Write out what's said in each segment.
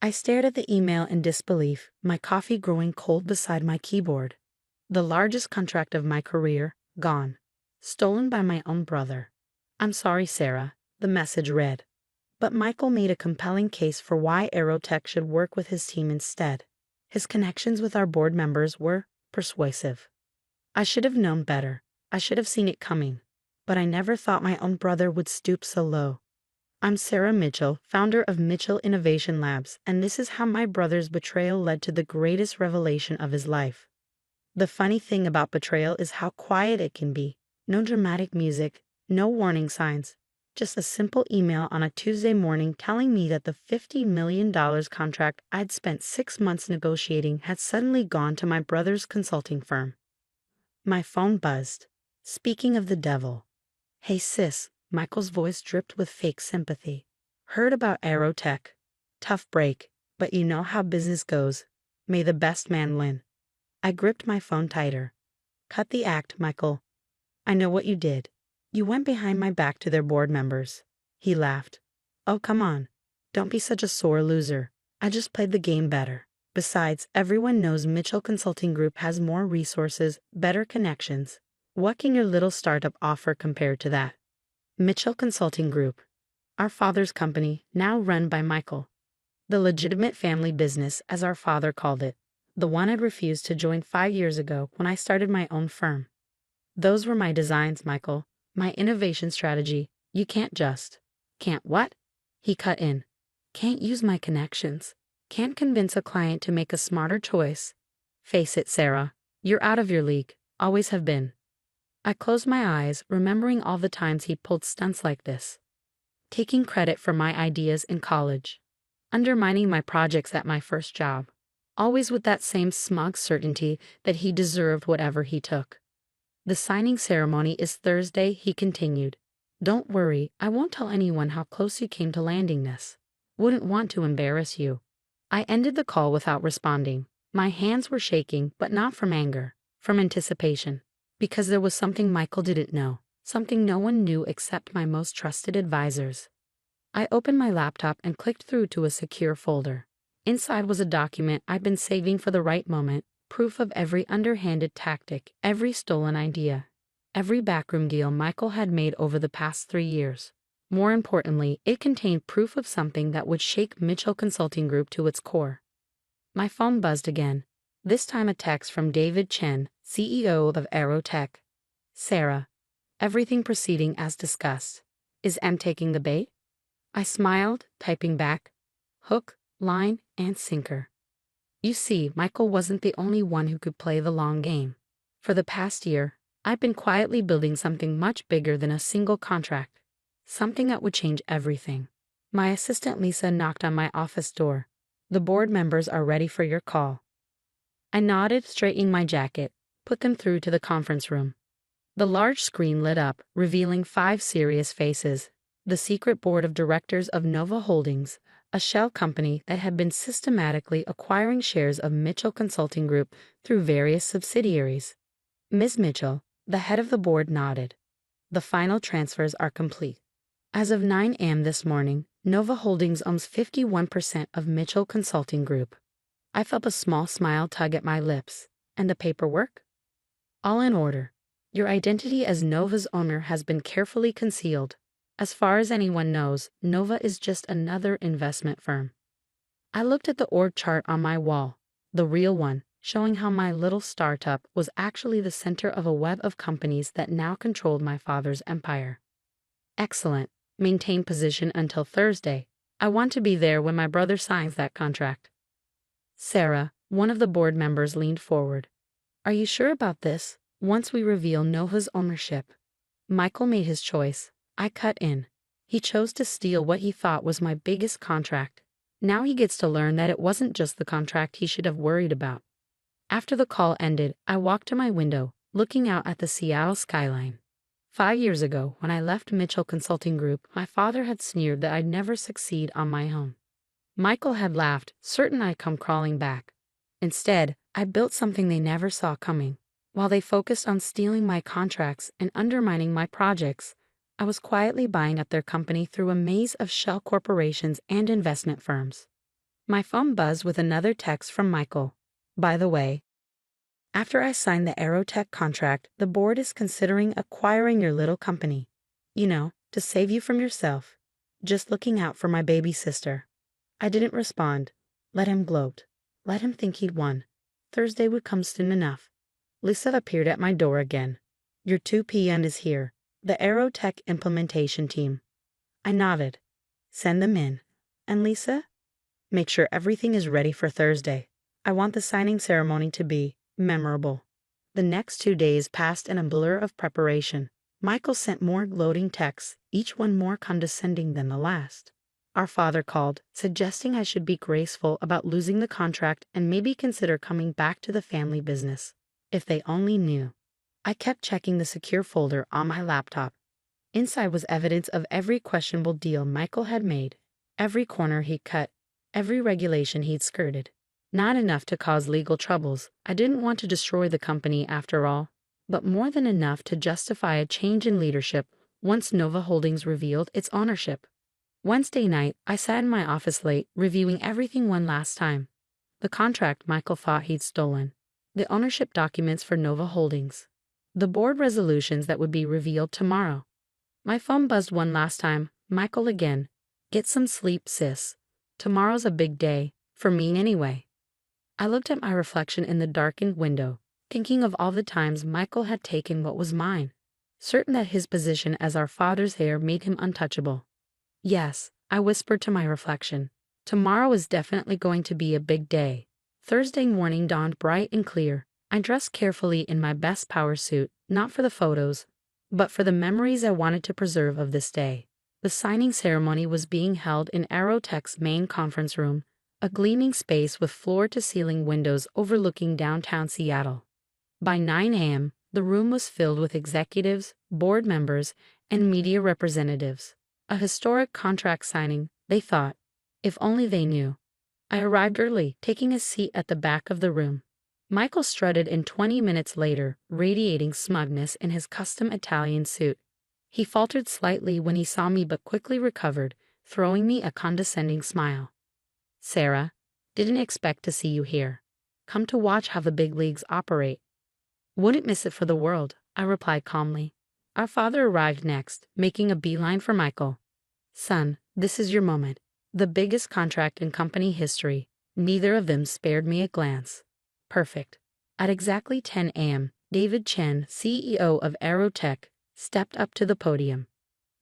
I stared at the email in disbelief, my coffee growing cold beside my keyboard. The largest contract of my career, gone. Stolen by my own brother. "I'm sorry, Sarah," the message read. But Michael made a compelling case for why Aerotech should work with his team instead. His connections with our board members were persuasive. I should have known better. I should have seen it coming. But I never thought my own brother would stoop so low. "I'm Sarah Mitchell, founder of Mitchell Innovation Labs, and this is how my brother's betrayal led to the greatest revelation of his life." The funny thing about betrayal is how quiet it can be. No dramatic music, no warning signs. Just a simple email on a Tuesday morning telling me that the $50 million contract I'd spent 6 months negotiating had suddenly gone to my brother's consulting firm. My phone buzzed. Speaking of the devil. "Hey sis," Michael's voice dripped with fake sympathy. "Heard about Aerotech. Tough break, but you know how business goes. May the best man win." I gripped my phone tighter. "Cut the act, Michael. I know what you did. You went behind my back to their board members." He laughed. "Oh, come on. Don't be such a sore loser. I just played the game better. Besides, everyone knows Mitchell Consulting Group has more resources, better connections. What can your little startup offer compared to that?" Mitchell Consulting Group. Our father's company, now run by Michael. The legitimate family business, as our father called it. The one I'd refused to join 5 years ago when I started my own firm. "Those were my designs, Michael. My innovation strategy. You can't just." "Can't what?" He cut in. "Can't use my connections. Can't convince a client to make a smarter choice. Face it, Sarah. You're out of your league. Always have been." I closed my eyes, remembering all the times he pulled stunts like this. Taking credit for my ideas in college. Undermining my projects at my first job. Always with that same smug certainty that he deserved whatever he took. "The signing ceremony is Thursday," he continued. "Don't worry, I won't tell anyone how close you came to landing this. Wouldn't want to embarrass you." I ended the call without responding. My hands were shaking, but not from anger, from anticipation. Because there was something Michael didn't know, something no one knew except my most trusted advisors. I opened my laptop and clicked through to a secure folder. Inside was a document I'd been saving for the right moment, proof of every underhanded tactic, every stolen idea, every backroom deal Michael had made over the past 3 years. More importantly, it contained proof of something that would shake Mitchell Consulting Group to its core. My phone buzzed again, this time a text from David Chen, CEO of Aerotech. "Sarah, everything proceeding as discussed. Is M taking the bait?" I smiled, typing back, hook, line, and sinker. You see, Michael wasn't the only one who could play the long game. For the past year, I've been quietly building something much bigger than a single contract. Something that would change everything. My assistant Lisa knocked on my office door. "The board members are ready for your call." I nodded, straightening my jacket, put them through to the conference room. The large screen lit up, revealing 5 serious faces. The secret board of directors of Nova Holdings, a shell company that had been systematically acquiring shares of Mitchell Consulting Group through various subsidiaries. Ms. Mitchell, the head of the board, nodded. "The final transfers are complete. As of 9 a.m. this morning, Nova Holdings owns 51% of Mitchell Consulting Group." I felt a small smile tug at my lips. "And the paperwork?" "All in order. Your identity as Nova's owner has been carefully concealed. As far as anyone knows, Nova is just another investment firm." I looked at the org chart on my wall, the real one, showing how my little startup was actually the center of a web of companies that now controlled my father's empire. "Excellent. Maintain position until Thursday. I want to be there when my brother signs that contract." "Sarah," one of the board members leaned forward. "Are you sure about this? Once we reveal Nova's ownership." Michael made his choice. I cut in. He chose to steal what he thought was my biggest contract. Now he gets to learn that it wasn't just the contract he should have worried about. After the call ended, I walked to my window, looking out at the Seattle skyline. 5 years ago, when I left Mitchell Consulting Group, my father had sneered that I'd never succeed on my own. Michael had laughed, certain I'd come crawling back. Instead, I built something they never saw coming. While they focused on stealing my contracts and undermining my projects, I was quietly buying up their company through a maze of shell corporations and investment firms. My phone buzzed with another text from Michael. By the way, after I signed the Aerotech contract, the board is considering acquiring your little company. You know, to save you from yourself. Just looking out for my baby sister. I didn't respond. Let him gloat. Let him think he'd won. Thursday would come soon enough. Lisa appeared at my door again. Your 2 p.m. is here. The Aerotech implementation team. I nodded. Send them in. And Lisa? Make sure everything is ready for Thursday. I want the signing ceremony to be memorable. The next 2 days passed in a blur of preparation. Michael sent more gloating texts, each one more condescending than the last. Our father called, suggesting I should be graceful about losing the contract and maybe consider coming back to the family business. If they only knew. I kept checking the secure folder on my laptop. Inside was evidence of every questionable deal Michael had made, every corner he'd cut, every regulation he'd skirted. Not enough to cause legal troubles. I didn't want to destroy the company after all, but more than enough to justify a change in leadership once Nova Holdings revealed its ownership. Wednesday night, I sat in my office late, reviewing everything one last time. The contract Michael thought he'd stolen. The ownership documents for Nova Holdings. The board resolutions that would be revealed tomorrow. My phone buzzed one last time. Michael again. Get some sleep, sis. Tomorrow's a big day, for me anyway. I looked at my reflection in the darkened window, thinking of all the times Michael had taken what was mine, certain that his position as our father's heir made him untouchable. Yes, I whispered to my reflection. Tomorrow is definitely going to be a big day. Thursday morning dawned bright and clear. I dressed carefully in my best power suit, not for the photos, but for the memories I wanted to preserve of this day. The signing ceremony was being held in Aerotech's main conference room, a gleaming space with floor-to-ceiling windows overlooking downtown Seattle. By 9 a.m., the room was filled with executives, board members, and media representatives. A historic contract signing, they thought. If only they knew. I arrived early, taking a seat at the back of the room. Michael strutted in 20 minutes later, radiating smugness in his custom Italian suit. He faltered slightly when he saw me but quickly recovered, throwing me a condescending smile. Sarah, didn't expect to see you here. Come to watch how the big leagues operate. Wouldn't miss it for the world, I replied calmly. Our father arrived next, making a beeline for Michael. Son, this is your moment. The biggest contract in company history. Neither of them spared me a glance. Perfect. At exactly 10 a.m., David Chen, CEO of Aerotech, stepped up to the podium.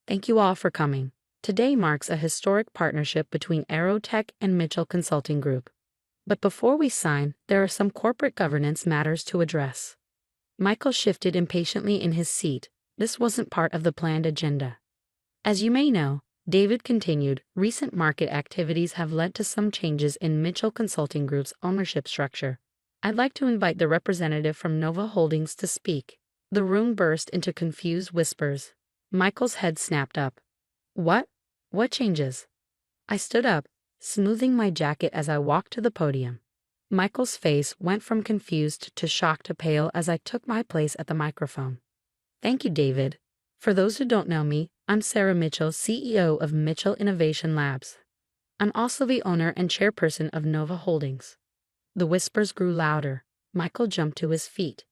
Thank you all for coming. Today marks a historic partnership between Aerotech and Mitchell Consulting Group. But before we sign, there are some corporate governance matters to address. Michael shifted impatiently in his seat. This wasn't part of the planned agenda. As you may know, David continued, recent market activities have led to some changes in Mitchell Consulting Group's ownership structure. I'd like to invite the representative from Nova Holdings to speak. The room burst into confused whispers. Michael's head snapped up. What? What changes? I stood up, smoothing my jacket as I walked to the podium. Michael's face went from confused to shocked to pale as I took my place at the microphone. Thank you, David. For those who don't know me, I'm Sarah Mitchell, CEO of Mitchell Innovation Labs. I'm also the owner and chairperson of Nova Holdings. The whispers grew louder. Michael jumped to his feet.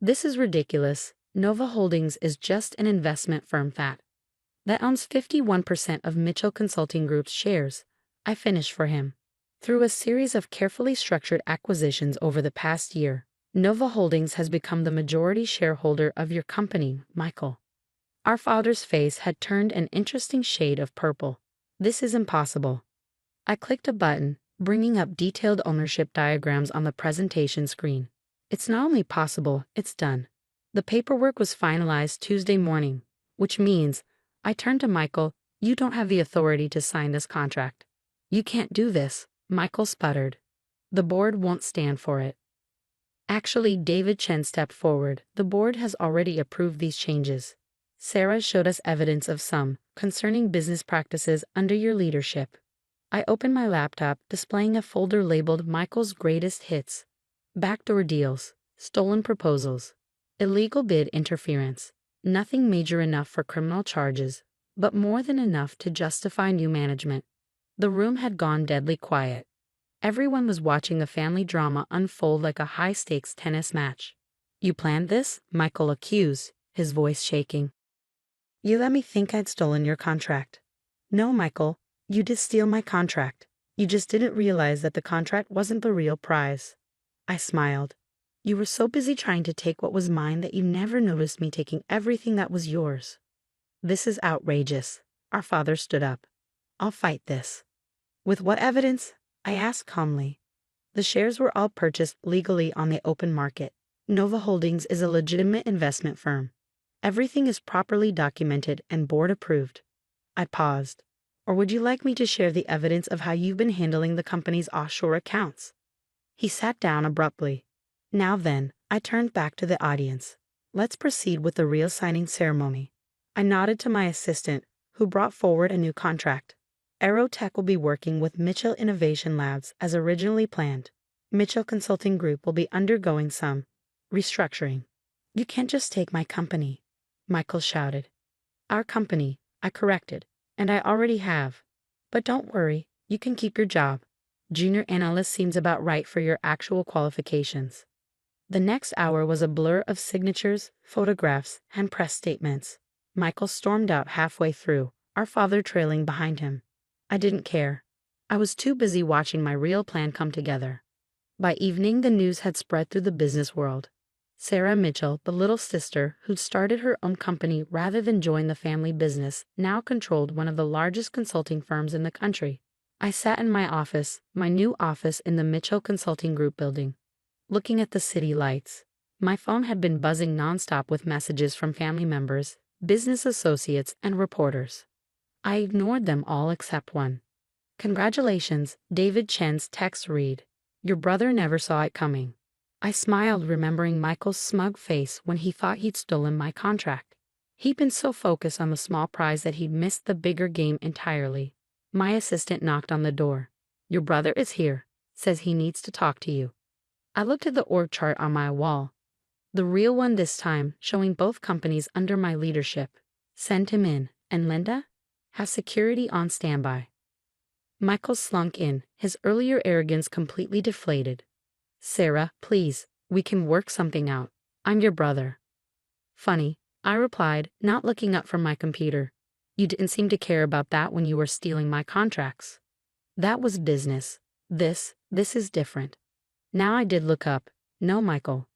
This is ridiculous. Nova Holdings is just an investment firm that owns 51% of Mitchell Consulting Group's shares. I finished for him. Through a series of carefully structured acquisitions over the past year, Nova Holdings has become the majority shareholder of your company, Michael. Our father's face had turned an interesting shade of purple. This is impossible. I clicked a button, bringing up detailed ownership diagrams on the presentation screen. It's not only possible, it's done. The paperwork was finalized Tuesday morning, which means, I turned to Michael, you don't have the authority to sign this contract. You can't do this, Michael sputtered. The board won't stand for it. Actually, David Chen stepped forward. The board has already approved these changes. Sarah showed us evidence of some concerning business practices under your leadership. I opened my laptop, displaying a folder labeled Michael's Greatest Hits. Backdoor deals, stolen proposals, illegal bid interference. Nothing major enough for criminal charges, but more than enough to justify new management. The room had gone deadly quiet. Everyone was watching a family drama unfold like a high-stakes tennis match. "You planned this?" Michael accused, his voice shaking. "You let me think I'd stolen your contract." "No, Michael, you did steal my contract. You just didn't realize that the contract wasn't the real prize." I smiled. "You were so busy trying to take what was mine that you never noticed me taking everything that was yours." "This is outrageous." Our father stood up. "I'll fight this." "With what evidence?" I asked calmly. "The shares were all purchased legally on the open market. Nova Holdings is a legitimate investment firm. Everything is properly documented and board approved." I paused. "Or would you like me to share the evidence of how you've been handling the company's offshore accounts?" He sat down abruptly. "Now then," I turned back to the audience. "Let's proceed with the real signing ceremony." I nodded to my assistant, who brought forward a new contract. Aerotech will be working with Mitchell Innovation Labs as originally planned. Mitchell Consulting Group will be undergoing some restructuring. "You can't just take my company," Michael shouted. "Our company," I corrected, "and I already have. But don't worry, you can keep your job. Junior analyst seems about right for your actual qualifications." The next hour was a blur of signatures, photographs, and press statements. Michael stormed out halfway through, our father trailing behind him. I didn't care. I was too busy watching my real plan come together. By evening, the news had spread through the business world. Sarah Mitchell, the little sister who'd started her own company rather than join the family business, now controlled one of the largest consulting firms in the country. I sat in my office, my new office in the Mitchell Consulting Group building, looking at the city lights. My phone had been buzzing nonstop with messages from family members, business associates, and reporters. I ignored them all except one. "Congratulations," David Chen's text read. "Your brother never saw it coming." I smiled, remembering Michael's smug face when he thought he'd stolen my contract. He'd been so focused on the small prize that he'd missed the bigger game entirely. My assistant knocked on the door. "Your brother is here. Says he needs to talk to you." I looked at the org chart on my wall. The real one this time, showing both companies under my leadership. "Send him in. And Linda? Have security on standby." Michael slunk in, his earlier arrogance completely deflated. "Sarah, please, we can work something out. I'm your brother." "Funny," I replied, not looking up from my computer. "You didn't seem to care about that when you were stealing my contracts." "That was business. This is different." Now I did look up. "No, Michael.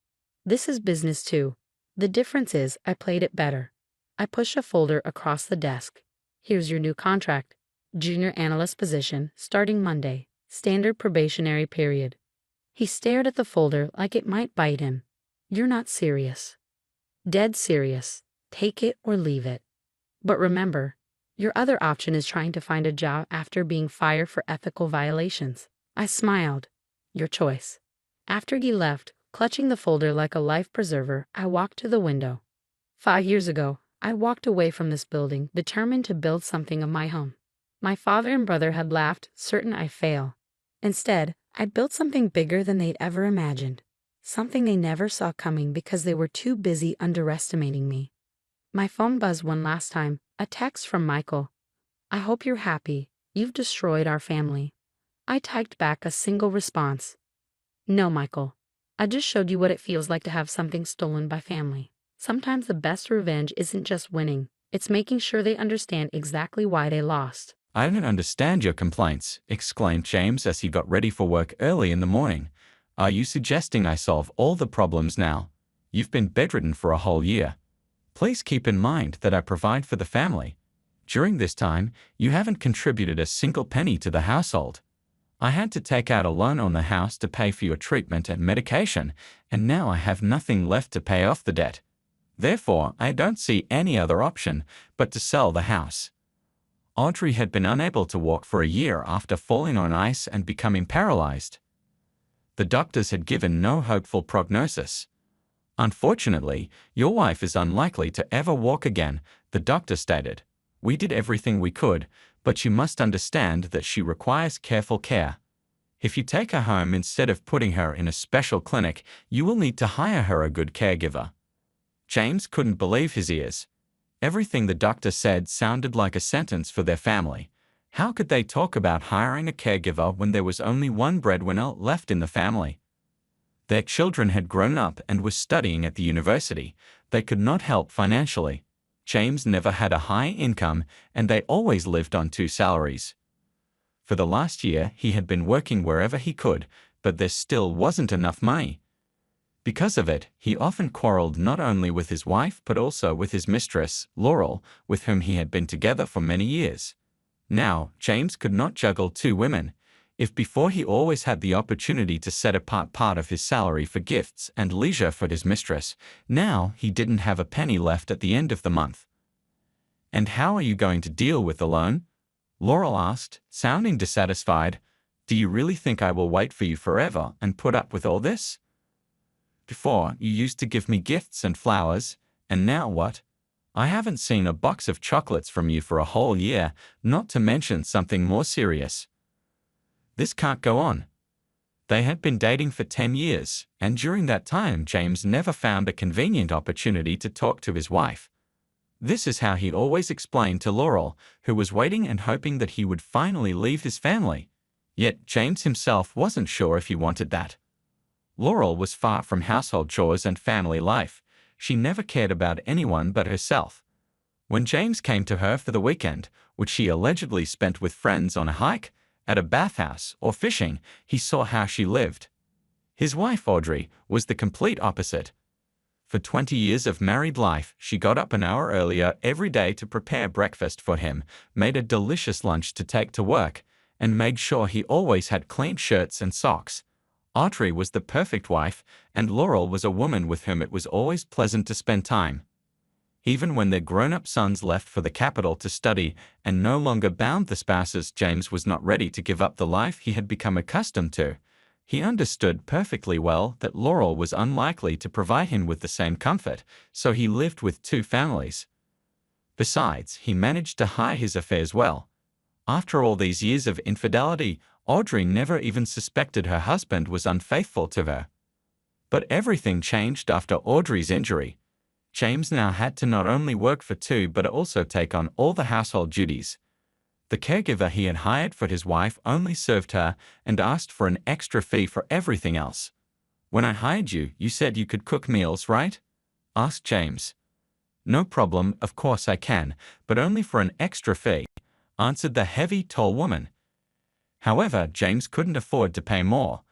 This is business too. The difference is I played it better." I pushed a folder across the desk. "Here's your new contract. Junior analyst position, starting Monday. Standard probationary period." He stared at the folder like it might bite him. "You're not serious." "Dead serious. Take it or leave it. But remember, your other option is trying to find a job after being fired for ethical violations." I smiled. "Your choice." After he left, clutching the folder like a life preserver, I walked to the window. 5 years ago, I walked away from this building, determined to build something of my own. My father and brother had laughed, certain I'd fail. Instead, I built something bigger than they'd ever imagined. Something they never saw coming because they were too busy underestimating me. My phone buzzed one last time, a text from Michael. "I hope you're happy. You've destroyed our family." I typed back a single response. "No, Michael. I just showed you what it feels like to have something stolen by family. Sometimes the best revenge isn't just winning, it's making sure they understand exactly why they lost." "I don't understand your complaints," exclaimed James as he got ready for work early in the morning. "Are you suggesting I solve all the problems now? You've been bedridden for a whole year. Please keep in mind that I provide for the family. During this time, you haven't contributed a single penny to the household. I had to take out a loan on the house to pay for your treatment and medication, and now I have nothing left to pay off the debt. Therefore, I don't see any other option but to sell the house." Audrey had been unable to walk for a year after falling on ice and becoming paralyzed. The doctors had given no hopeful prognosis. "Unfortunately, your wife is unlikely to ever walk again," the doctor stated. "We did everything we could, but you must understand that she requires careful care. If you take her home instead of putting her in a special clinic, you will need to hire her a good caregiver." James couldn't believe his ears. Everything the doctor said sounded like a sentence for their family. How could they talk about hiring a caregiver when there was only one breadwinner left in the family? Their children had grown up and were studying at the university. They could not help financially. James never had a high income, and they always lived on two salaries. For the last year, he had been working wherever he could, but there still wasn't enough money. Because of it, he often quarreled not only with his wife but also with his mistress, Laurel, with whom he had been together for many years. Now, James could not juggle two women. If before he always had the opportunity to set apart part of his salary for gifts and leisure for his mistress, now he didn't have a penny left at the end of the month. "And how are you going to deal with the loan?" Laurel asked, sounding dissatisfied. "Do you really think I will wait for you forever and put up with all this? Before, you used to give me gifts and flowers, and now what? I haven't seen a box of chocolates from you for a whole year, not to mention something more serious. This can't go on." They had been dating for 10 years, and during that time James never found a convenient opportunity to talk to his wife. This is how he always explained to Laurel, who was waiting and hoping that he would finally leave his family. Yet James himself wasn't sure if he wanted that. Laurel was far from household chores and family life. She never cared about anyone but herself. When James came to her for the weekend, which she allegedly spent with friends on a hike, at a bathhouse, or fishing, he saw how she lived. His wife, Audrey, was the complete opposite. For 20 years of married life, she got up an hour earlier every day to prepare breakfast for him, made a delicious lunch to take to work, and made sure he always had clean shirts and socks. Audrey was the perfect wife, and Laurel was a woman with whom it was always pleasant to spend time. Even when their grown-up sons left for the capital to study and no longer bound the spouses, James was not ready to give up the life he had become accustomed to. He understood perfectly well that Laurel was unlikely to provide him with the same comfort, so he lived with two families. Besides, he managed to hide his affairs well. After all these years of infidelity, Audrey never even suspected her husband was unfaithful to her. But everything changed after Audrey's injury. James now had to not only work for two but also take on all the household duties. The caregiver he had hired for his wife only served her and asked for an extra fee for everything else. "When I hired you, you said you could cook meals, right?" asked James. "No problem, of course I can, but only for an extra fee," answered the heavy, tall woman. However, James couldn't afford to pay more.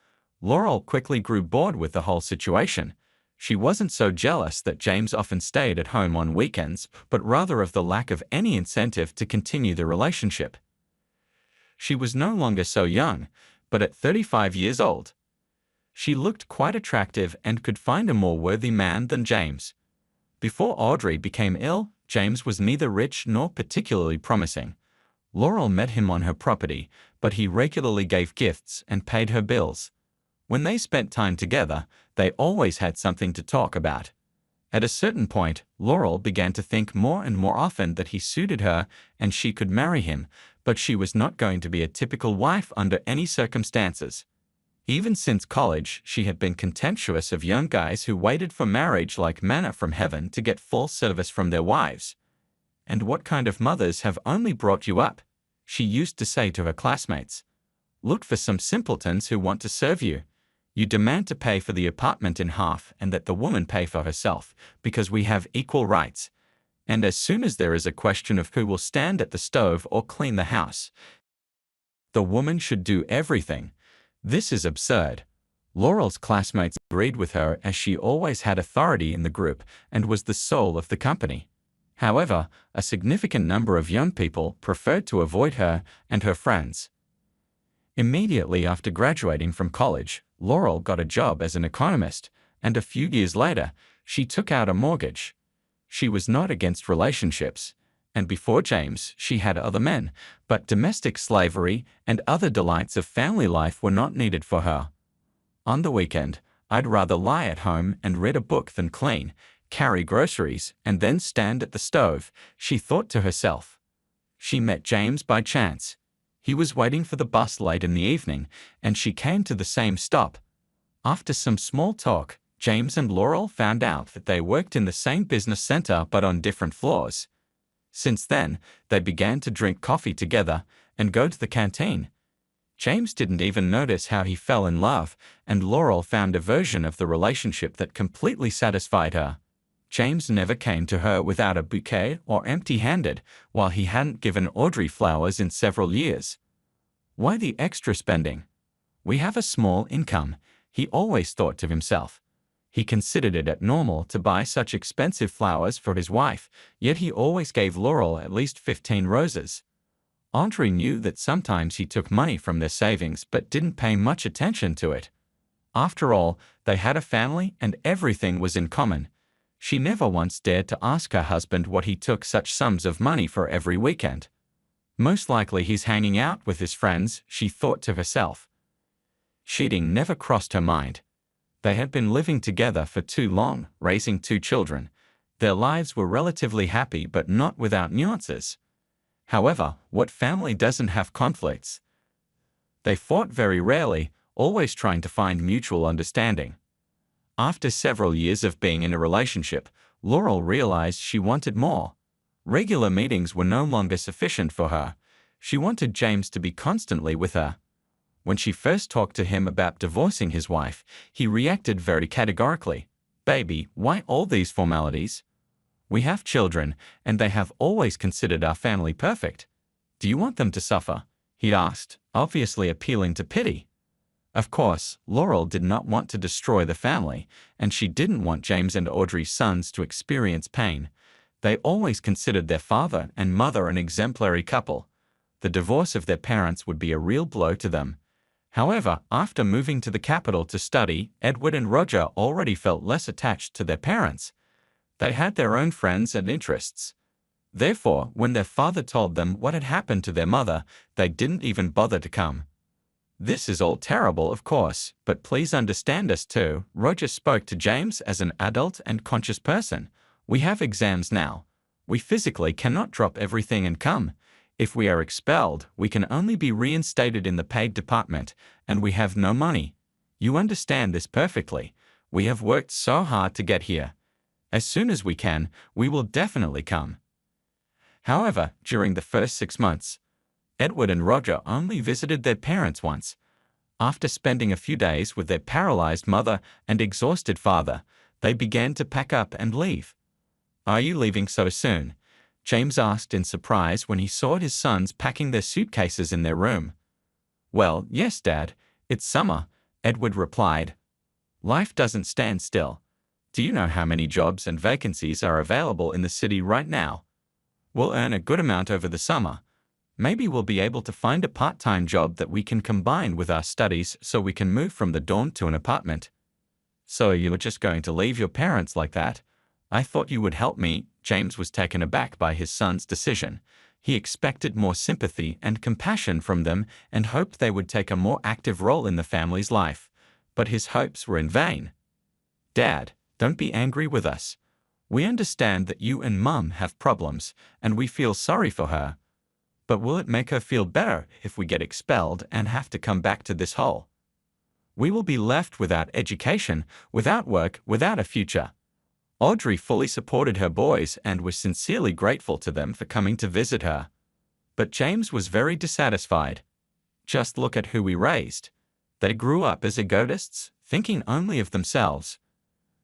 Laurel quickly grew bored with the whole situation. She wasn't so jealous that James often stayed at home on weekends, but rather of the lack of any incentive to continue the relationship. She was no longer so young, but at 35 years old. She looked quite attractive and could find a more worthy man than James. Before Audrey became ill, James was neither rich nor particularly promising. Laurel met him on her property, but he regularly gave gifts and paid her bills. When they spent time together, they always had something to talk about. At a certain point, Laurel began to think more and more often that he suited her and she could marry him, but she was not going to be a typical wife under any circumstances. Even since college, she had been contemptuous of young guys who waited for marriage like manna from heaven to get full service from their wives. "And what kind of mothers have only brought you up?" she used to say to her classmates. "Look for some simpletons who want to serve you. You demand to pay for the apartment in half and that the woman pay for herself, because we have equal rights. And as soon as there is a question of who will stand at the stove or clean the house, the woman should do everything. This is absurd." Laurel's classmates agreed with her as she always had authority in the group and was the soul of the company. However, a significant number of young people preferred to avoid her and her friends. Immediately after graduating from college, Laurel got a job as an economist, and a few years later, she took out a mortgage. She was not against relationships, and before James, she had other men, but domestic slavery and other delights of family life were not needed for her. "On the weekend, I'd rather lie at home and read a book than clean, carry groceries, and then stand at the stove," she thought to herself. She met James by chance. He was waiting for the bus late in the evening, and she came to the same stop. After some small talk, James and Laurel found out that they worked in the same business center but on different floors. Since then, they began to drink coffee together, and go to the canteen. James didn't even notice how he fell in love, and Laurel found a version of the relationship that completely satisfied her. James never came to her without a bouquet or empty-handed, while he hadn't given Audrey flowers in several years. Why the extra spending? We have a small income, he always thought to himself. He considered it abnormal to buy such expensive flowers for his wife, yet he always gave Laurel at least 15 roses. Audrey knew that sometimes he took money from their savings but didn't pay much attention to it. After all, they had a family and everything was in common. She never once dared to ask her husband what he took such sums of money for every weekend. Most likely he's hanging out with his friends, she thought to herself. Cheating never crossed her mind. They had been living together for too long, raising 2 children. Their lives were relatively happy but not without nuances. However, what family doesn't have conflicts? They fought very rarely, always trying to find mutual understanding. After several years of being in a relationship, Laurel realized she wanted more. Regular meetings were no longer sufficient for her. She wanted James to be constantly with her. When she first talked to him about divorcing his wife, he reacted very categorically. "Baby, why all these formalities? We have children, and they have always considered our family perfect. Do you want them to suffer?" he asked, obviously appealing to pity. Of course, Laurel did not want to destroy the family, and she didn't want James and Audrey's sons to experience pain. They always considered their father and mother an exemplary couple. The divorce of their parents would be a real blow to them. However, after moving to the capital to study, Edward and Roger already felt less attached to their parents. They had their own friends and interests. Therefore, when their father told them what had happened to their mother, they didn't even bother to come. "This is all terrible, of course, but please understand us too." Roger spoke to James as an adult and conscious person. "We have exams now. We physically cannot drop everything and come. If we are expelled, we can only be reinstated in the paid department, and we have no money. You understand this perfectly. We have worked so hard to get here. As soon as we can, we will definitely come." However, during the first 6 months, Edward and Roger only visited their parents once. After spending a few days with their paralyzed mother and exhausted father, they began to pack up and leave. "Are you leaving so soon?" James asked in surprise when he saw his sons packing their suitcases in their room. "Well, yes, Dad. It's summer," Edward replied. "Life doesn't stand still. Do you know how many jobs and vacancies are available in the city right now? We'll earn a good amount over the summer. Maybe we'll be able to find a part-time job that we can combine with our studies so we can move from the dorm to an apartment." "So you were just going to leave your parents like that? I thought you would help me." James was taken aback by his son's decision. He expected more sympathy and compassion from them and hoped they would take a more active role in the family's life. But his hopes were in vain. "Dad, don't be angry with us. We understand that you and Mum have problems, and we feel sorry for her. But will it make her feel better if we get expelled and have to come back to this hole? We will be left without education, without work, without a future." Audrey fully supported her boys and was sincerely grateful to them for coming to visit her. But James was very dissatisfied. "Just look at who we raised. They grew up as egotists, thinking only of themselves.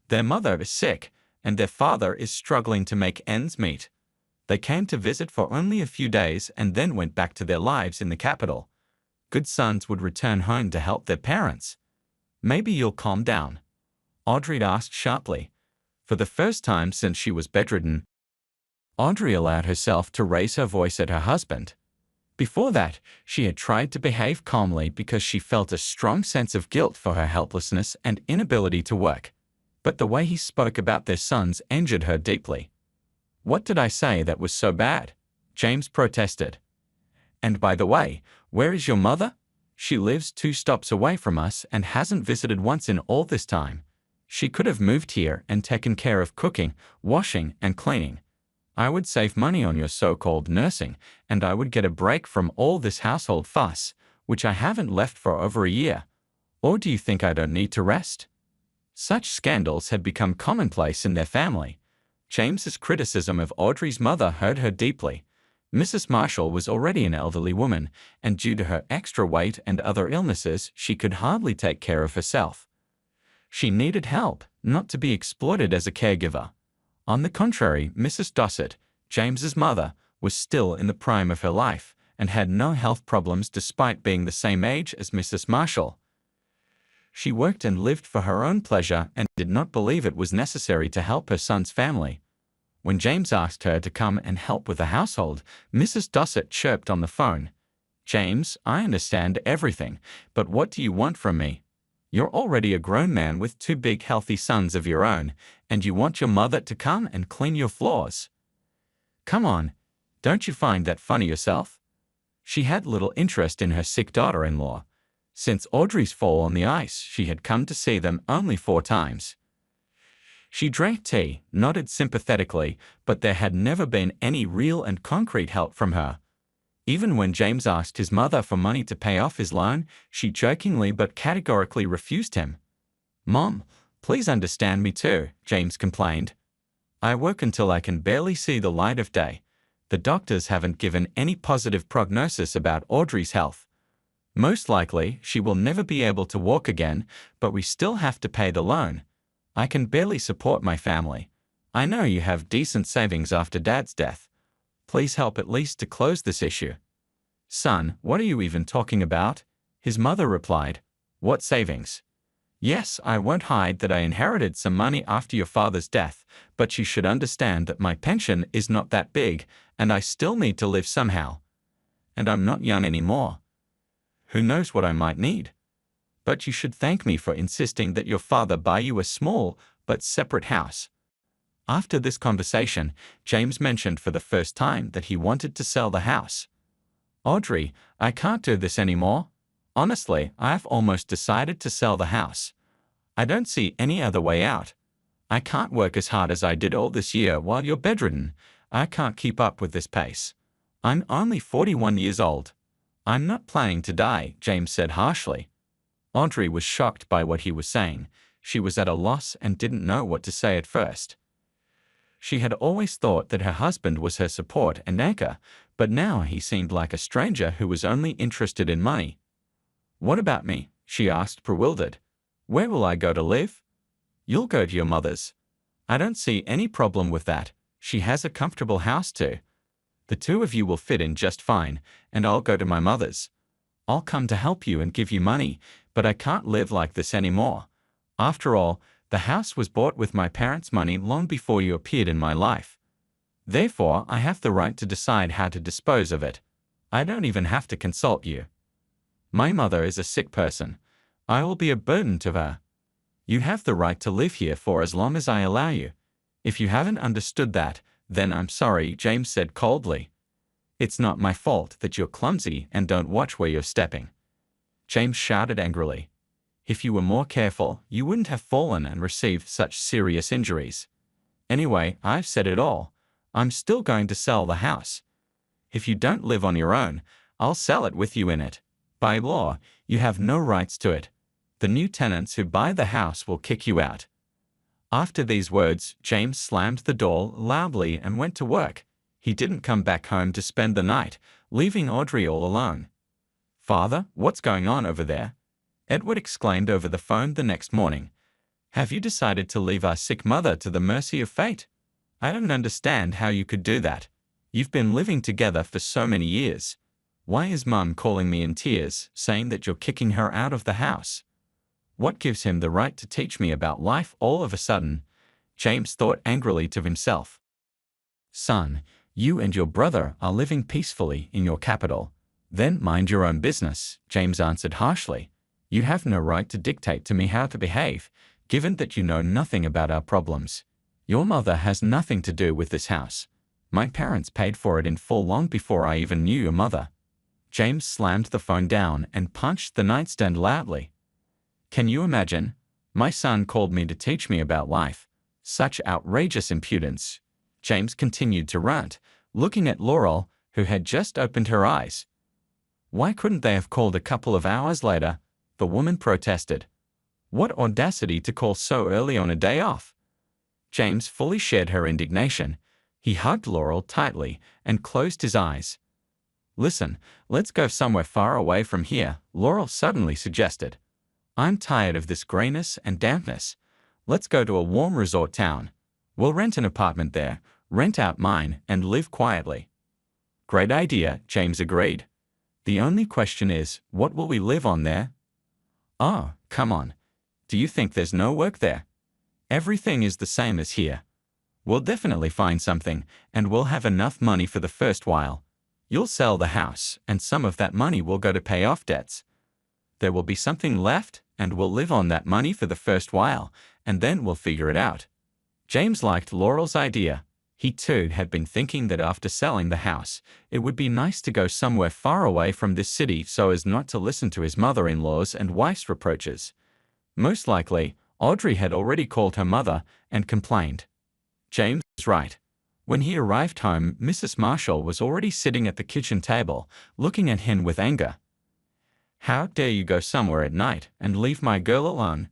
Their mother is sick, and their father is struggling to make ends meet. They came to visit for only a few days and then went back to their lives in the capital. Good sons would return home to help their parents. Maybe you'll calm down?" Audrey asked sharply. For the first time since she was bedridden, Audrey allowed herself to raise her voice at her husband. Before that, she had tried to behave calmly because she felt a strong sense of guilt for her helplessness and inability to work. But the way he spoke about their sons injured her deeply. "What did I say that was so bad?" James protested. "And by the way, where is your mother? She lives 2 stops away from us and hasn't visited once in all this time. She could have moved here and taken care of cooking, washing, and cleaning. I would save money on your so-called nursing, and I would get a break from all this household fuss, which I haven't left for over a year. Or do you think I don't need to rest?" Such scandals had become commonplace in their family. James's criticism of Audrey's mother hurt her deeply. Mrs. Marshall was already an elderly woman, and due to her extra weight and other illnesses, she could hardly take care of herself. She needed help, not to be exploited as a caregiver. On the contrary, Mrs. Dossett, James's mother, was still in the prime of her life and had no health problems despite being the same age as Mrs. Marshall. She worked and lived for her own pleasure and did not believe it was necessary to help her son's family. When James asked her to come and help with the household, Mrs. Dossett chirped on the phone. "James, I understand everything, but what do you want from me? You're already a grown man with 2 big healthy sons of your own, and you want your mother to come and clean your floors. Come on, don't you find that funny yourself?" She had little interest in her sick daughter-in-law. Since Audrey's fall on the ice, she had come to see them only 4 times. She drank tea, nodded sympathetically, but there had never been any real and concrete help from her. Even when James asked his mother for money to pay off his loan, she jokingly but categorically refused him. "Mom, please understand me too," James complained. "I work until I can barely see the light of day. The doctors haven't given any positive prognosis about Audrey's health. Most likely, she will never be able to walk again, but we still have to pay the loan. I can barely support my family. I know you have decent savings after Dad's death. Please help at least to close this issue." "Son, what are you even talking about?" his mother replied. "What savings? Yes, I won't hide that I inherited some money after your father's death, but you should understand that my pension is not that big, and I still need to live somehow. And I'm not young anymore. Who knows what I might need? But you should thank me for insisting that your father buy you a small but separate house." After this conversation, James mentioned for the first time that he wanted to sell the house. "Audrey, I can't do this anymore. Honestly, I've almost decided to sell the house. I don't see any other way out. I can't work as hard as I did all this year while you're bedridden. I can't keep up with this pace. I'm only 41 years old. I'm not planning to die," James said harshly. Audrey was shocked by what he was saying. She was at a loss and didn't know what to say at first. She had always thought that her husband was her support and anchor, but now he seemed like a stranger who was only interested in money. "What about me?" she asked, bewildered. "Where will I go to live?" "You'll go to your mother's. I don't see any problem with that. She has a comfortable house too. The 2 of you will fit in just fine, and I'll go to my mother's. I'll come to help you and give you money, but I can't live like this anymore. After all, the house was bought with my parents' money long before you appeared in my life. Therefore, I have the right to decide how to dispose of it. I don't even have to consult you. My mother is a sick person. I will be a burden to her. You have the right to live here for as long as I allow you. If you haven't understood that, then I'm sorry," James said coldly. "It's not my fault that you're clumsy and don't watch where you're stepping." James shouted angrily. "If you were more careful, you wouldn't have fallen and received such serious injuries. Anyway, I've said it all. I'm still going to sell the house. If you don't live on your own, I'll sell it with you in it. By law, you have no rights to it. The new tenants who buy the house will kick you out." After these words, James slammed the door loudly and went to work. He didn't come back home to spend the night, leaving Audrey all alone. "Father, what's going on over there?" Edward exclaimed over the phone the next morning. "Have you decided to leave our sick mother to the mercy of fate? I don't understand how you could do that. You've been living together for so many years. Why is Mum calling me in tears, saying that you're kicking her out of the house? What gives him the right to teach me about life all of a sudden?" James thought angrily to himself. "Son, you and your brother are living peacefully in your capital. Then mind your own business," James answered harshly. "You have no right to dictate to me how to behave, given that you know nothing about our problems. Your mother has nothing to do with this house. My parents paid for it in full long before I even knew your mother." James slammed the phone down and punched the nightstand loudly. "Can you imagine? My son called me to teach me about life. Such outrageous impudence." James continued to rant, looking at Laurel, who had just opened her eyes. "Why couldn't they have called a couple of hours later?" the woman protested. "What audacity to call so early on a day off!" James fully shared her indignation. He hugged Laurel tightly and closed his eyes. "Listen, let's go somewhere far away from here," Laurel suddenly suggested. "I'm tired of this grayness and dampness. Let's go to a warm resort town. We'll rent an apartment there, rent out mine, and live quietly." "Great idea," James agreed. "The only question is, what will we live on there?" "Oh, come on. Do you think there's no work there? Everything is the same as here. We'll definitely find something, and we'll have enough money for the first while. You'll sell the house, and some of that money will go to pay off debts. There will be something left, and we'll live on that money for the first while, and then we'll figure it out." James liked Laurel's idea. He too had been thinking that after selling the house, it would be nice to go somewhere far away from this city so as not to listen to his mother-in-law's and wife's reproaches. Most likely, Audrey had already called her mother and complained. James was right. When he arrived home, Mrs. Marshall was already sitting at the kitchen table, looking at him with anger. "How dare you go somewhere at night and leave my girl alone?"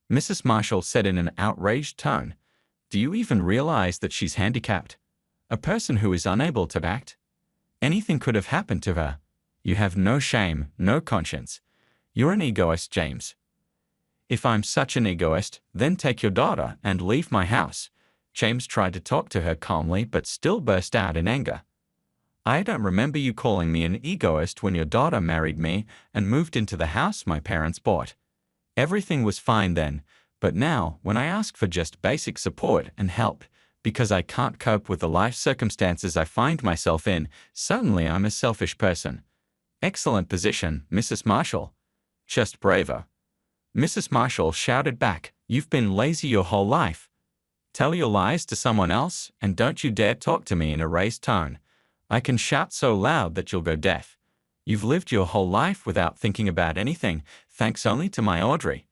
Mrs. Marshall said in an outraged tone. "Do you even realize that she's handicapped? A person who is unable to act? Anything could have happened to her. You have no shame, no conscience. You're an egoist, James." "If I'm such an egoist, then take your daughter and leave my house." James tried to talk to her calmly but still burst out in anger. "I don't remember you calling me an egoist when your daughter married me and moved into the house my parents bought. Everything was fine then, but now, when I ask for just basic support and help, because I can't cope with the life circumstances I find myself in, suddenly I'm a selfish person." "Excellent position, Mrs. Marshall. Just braver." Mrs. Marshall shouted back, "You've been lazy your whole life. Tell your lies to someone else, and don't you dare talk to me in a raised tone. I can shout so loud that you'll go deaf. You've lived your whole life without thinking about anything, thanks only to my Audrey.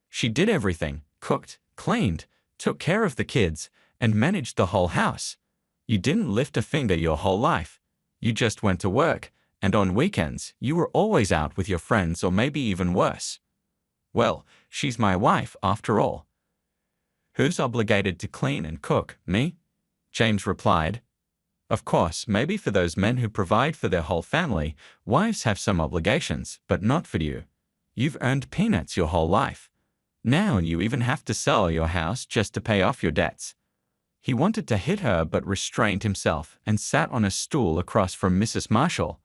She did everything, cooked, cleaned, took care of the kids, and managed the whole house. You didn't lift a finger your whole life. You just went to work, and on weekends, you were always out with your friends or maybe even worse. Well, she's my wife after all. Who's obligated to clean and cook, me?" James replied. "Of course, maybe for those men who provide for their whole family, wives have some obligations, but not for you. You've earned peanuts your whole life. Now you even have to sell your house just to pay off your debts." He wanted to hit her but restrained himself and sat on a stool across from Mrs. Marshall.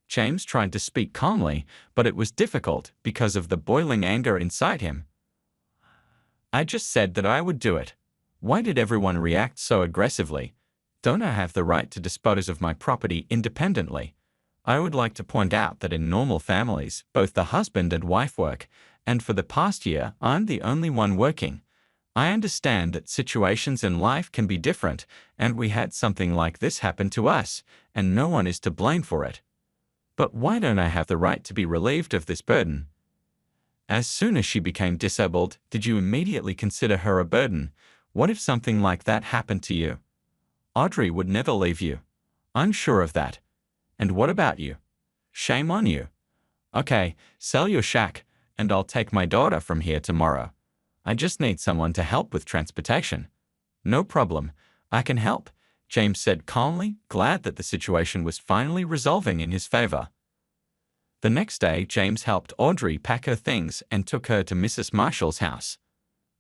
James tried to speak calmly, but it was difficult because of the boiling anger inside him. "I just said that I would do it. Why did everyone react so aggressively? Don't I have the right to dispose of my property independently? I would like to point out that in normal families, both the husband and wife work, and for the past year, I'm the only one working. I understand that situations in life can be different, and we had something like this happen to us, and no one is to blame for it. But why don't I have the right to be relieved of this burden? As soon as she became disabled, did you immediately consider her a burden? What if something like that happened to you? Audrey would never leave you. I'm sure of that. And what about you? Shame on you. Okay, sell your shack, and I'll take my daughter from here tomorrow. I just need someone to help with transportation." "No problem. I can help," James said calmly, glad that the situation was finally resolving in his favor. The next day, James helped Audrey pack her things and took her to Mrs. Marshall's house.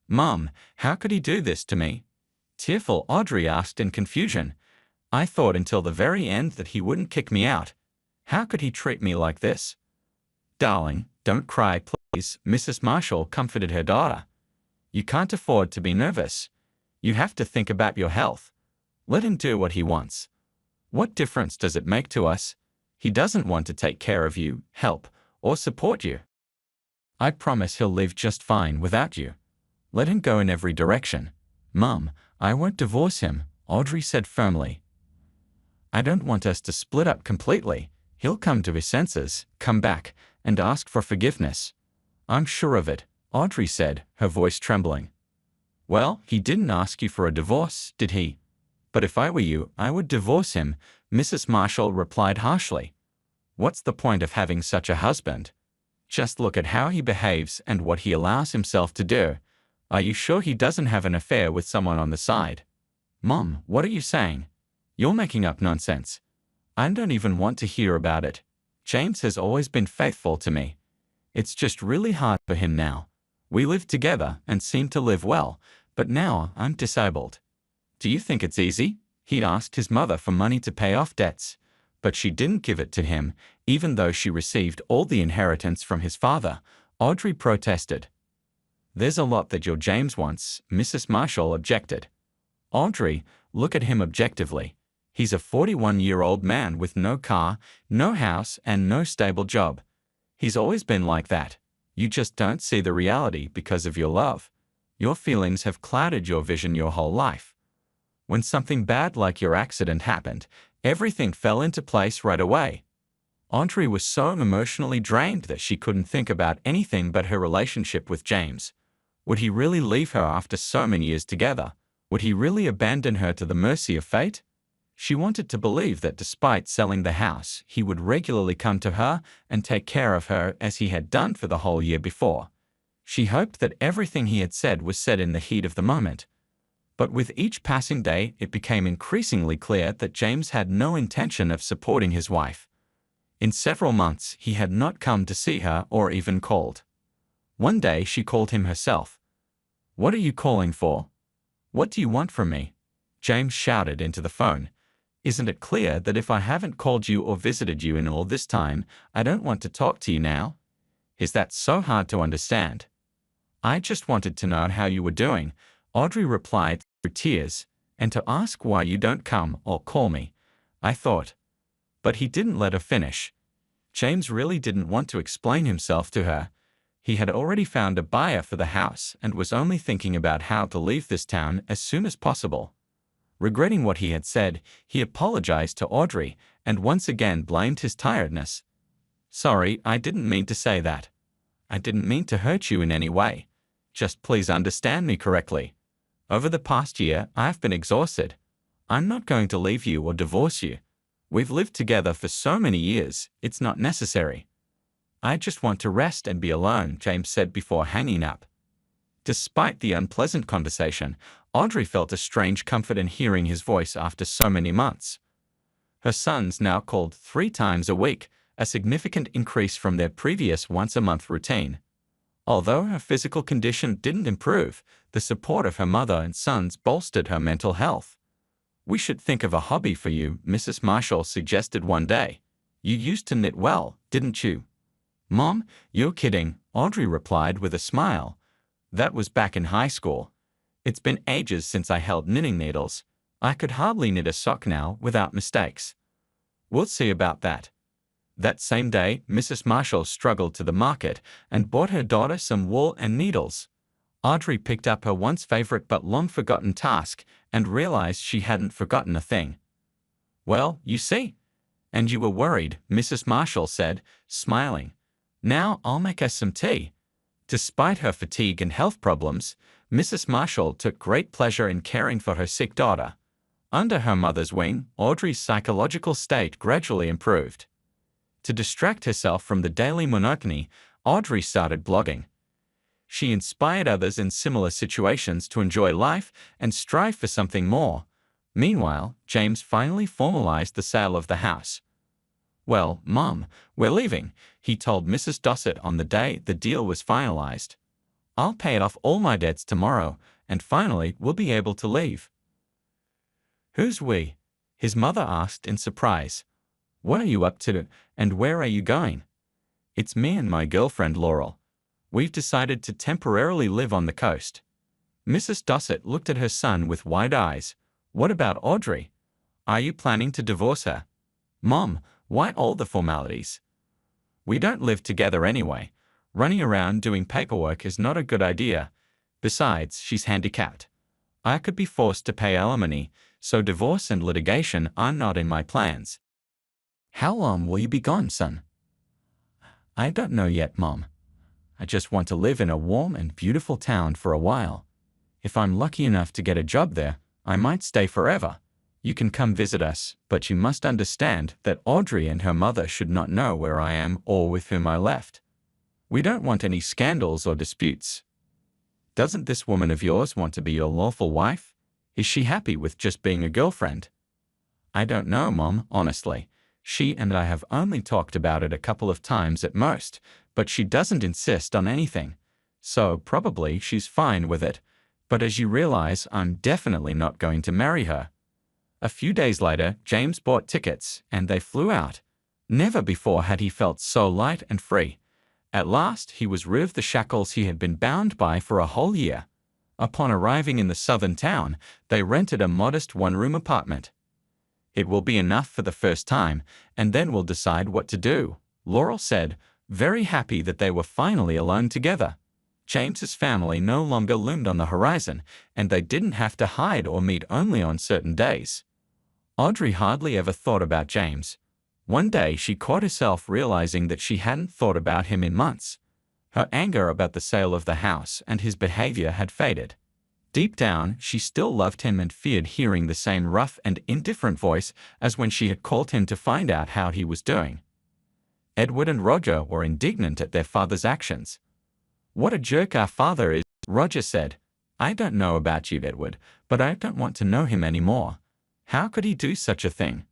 "Mom, how could he do this to me?" Tearful Audrey asked in confusion. "I thought until the very end that he wouldn't kick me out. How could he treat me like this?" "Darling, don't cry, please," Mrs. Marshall comforted her daughter. "You can't afford to be nervous. You have to think about your health. Let him do what he wants. What difference does it make to us? He doesn't want to take care of you, help, or support you. I promise he'll live just fine without you. Let him go in every direction." "Mum, I won't divorce him," Audrey said firmly. "I don't want us to split up completely. He'll come to his senses, come back, and ask for forgiveness." "I'm sure of it," Audrey said, her voice trembling. "Well, he didn't ask you for a divorce, did he?" "But if I were you, I would divorce him," Mrs. Marshall replied harshly. "What's the point of having such a husband? Just look at how he behaves and what he allows himself to do. Are you sure he doesn't have an affair with someone on the side?" "Mom, what are you saying? You're making up nonsense. I don't even want to hear about it. James has always been faithful to me. It's just really hard for him now. We live together and seem to live well, but now I'm disabled. Do you think it's easy? He asked his mother for money to pay off debts, but she didn't give it to him, even though she received all the inheritance from his father. Audrey protested. There's a lot that your James wants, Mrs. Marshall objected. Audrey, look at him objectively. He's a 41-year-old man with no car, no house, and no stable job. He's always been like that. You just don't see the reality because of your love. Your feelings have clouded your vision your whole life. When something bad like your accident happened, everything fell into place right away. Audrey was so emotionally drained that she couldn't think about anything but her relationship with James. Would he really leave her after so many years together? Would he really abandon her to the mercy of fate? She wanted to believe that despite selling the house, he would regularly come to her and take care of her as he had done for the whole year before. She hoped that everything he had said was said in the heat of the moment. But with each passing day, it became increasingly clear that James had no intention of supporting his wife. In several months, he had not come to see her or even called. One day, she called him herself. "What are you calling for? What do you want from me?" James shouted into the phone. "Isn't it clear that if I haven't called you or visited you in all this time, I don't want to talk to you now? Is that so hard to understand?" "I just wanted to know how you were doing," Audrey replied through tears, "and to ask why you don't come or call me. I thought." But he didn't let her finish. James really didn't want to explain himself to her. He had already found a buyer for the house and was only thinking about how to leave this town as soon as possible. Regretting what he had said, he apologized to Audrey and once again blamed his tiredness. "Sorry, I didn't mean to say that. I didn't mean to hurt you in any way. Just please understand me correctly. Over the past year, I have been exhausted. I'm not going to leave you or divorce you. We've lived together for so many years, it's not necessary. I just want to rest and be alone," James said before hanging up. Despite the unpleasant conversation, Audrey felt a strange comfort in hearing his voice after so many months. Her sons now called 3 times a week, a significant increase from their previous once-a-month routine. Although her physical condition didn't improve, the support of her mother and sons bolstered her mental health. "We should think of a hobby for you," Mrs. Marshall suggested one day. "You used to knit well, didn't you?" "Mom, you're kidding," Audrey replied with a smile. "That was back in high school. It's been ages since I held knitting needles. I could hardly knit a sock now without mistakes." "We'll see about that." That same day, Mrs. Marshall struggled to the market and bought her daughter some wool and needles. Audrey picked up her once favorite but long-forgotten task and realized she hadn't forgotten a thing. "Well, you see. And you were worried," Mrs. Marshall said, smiling. "Now I'll make us some tea." Despite her fatigue and health problems, Mrs. Marshall took great pleasure in caring for her sick daughter. Under her mother's wing, Audrey's psychological state gradually improved. To distract herself from the daily monotony, Audrey started blogging. She inspired others in similar situations to enjoy life and strive for something more. Meanwhile, James finally formalized the sale of the house. "Well, Mom, we're leaving," he told Mrs. Dossett on the day the deal was finalized. "I'll pay off all my debts tomorrow, and finally we'll be able to leave." "Who's we?" his mother asked in surprise. "What are you up to, and where are you going?" "It's me and my girlfriend Laurel. We've decided to temporarily live on the coast." Mrs. Dossett looked at her son with wide eyes. "What about Audrey? Are you planning to divorce her?" "Mom, why all the formalities? We don't live together anyway. Running around doing paperwork is not a good idea. Besides, she's handicapped. I could be forced to pay alimony, so divorce and litigation are not in my plans." "How long will you be gone, son?" "I don't know yet, Mom. I just want to live in a warm and beautiful town for a while. If I'm lucky enough to get a job there, I might stay forever. You can come visit us, but you must understand that Audrey and her mother should not know where I am or with whom I left. We don't want any scandals or disputes. Doesn't this woman of yours want to be your lawful wife? Is she happy with just being a girlfriend?" I don't know, Mom, honestly. She and I have only talked about it a couple of times at most, but she doesn't insist on anything. So probably she's fine with it. But as you realize, I'm definitely not going to marry her. A few days later, James bought tickets, and they flew out. Never before had he felt so light and free. At last, he was rid of the shackles he had been bound by for a whole year. Upon arriving in the southern town, they rented a modest one-room apartment. It will be enough for the first time, and then we'll decide what to do, Laurel said, very happy that they were finally alone together. James's family no longer loomed on the horizon, and they didn't have to hide or meet only on certain days. Audrey hardly ever thought about James. One day she caught herself realizing that she hadn't thought about him in months. Her anger about the sale of the house and his behavior had faded. Deep down, she still loved him and feared hearing the same rough and indifferent voice as when she had called him to find out how he was doing. Edward and Roger were indignant at their father's actions. "What a jerk our father is," Roger said. "I don't know about you, Edward, but I don't want to know him anymore. How could he do such a thing?"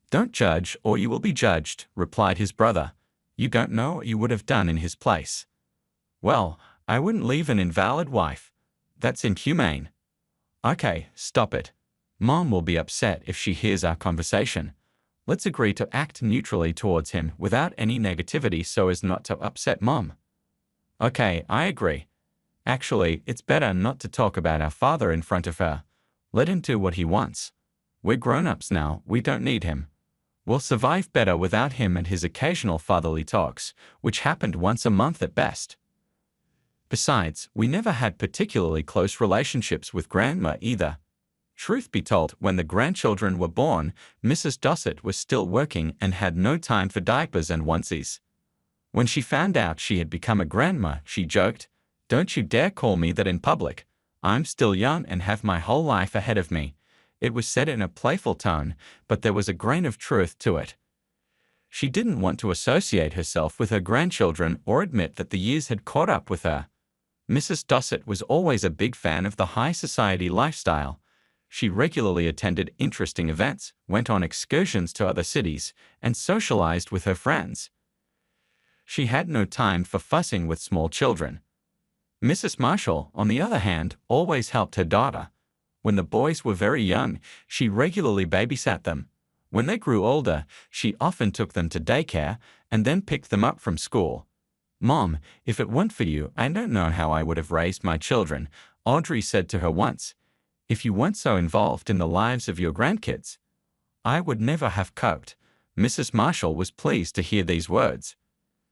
"Don't judge, or you will be judged," replied his brother. "You don't know what you would have done in his place." "Well, I wouldn't leave an invalid wife. That's inhumane." "Okay, stop it. Mom will be upset if she hears our conversation. Let's agree to act neutrally towards him without any negativity so as not to upset Mom." "Okay, I agree. Actually, it's better not to talk about our father in front of her. Let him do what he wants. We're grown-ups now, we don't need him. We'll survive better without him and his occasional fatherly talks, which happened once a month at best. Besides, we never had particularly close relationships with Grandma either. Truth be told, when the grandchildren were born, Mrs. Dossett was still working and had no time for diapers and onesies. When she found out she had become a grandma, she joked, "Don't you dare call me that in public. I'm still young and have my whole life ahead of me." It was said in a playful tone, but there was a grain of truth to it. She didn't want to associate herself with her grandchildren or admit that the years had caught up with her. Mrs. Dossett was always a big fan of the high society lifestyle. She regularly attended interesting events, went on excursions to other cities, and socialized with her friends. She had no time for fussing with small children. Mrs. Marshall, on the other hand, always helped her daughter. When the boys were very young, she regularly babysat them. When they grew older, she often took them to daycare and then picked them up from school. "Mom, if it weren't for you, I don't know how I would have raised my children," Audrey said to her once. "If you weren't so involved in the lives of your grandkids, I would never have coped." Mrs. Marshall was pleased to hear these words.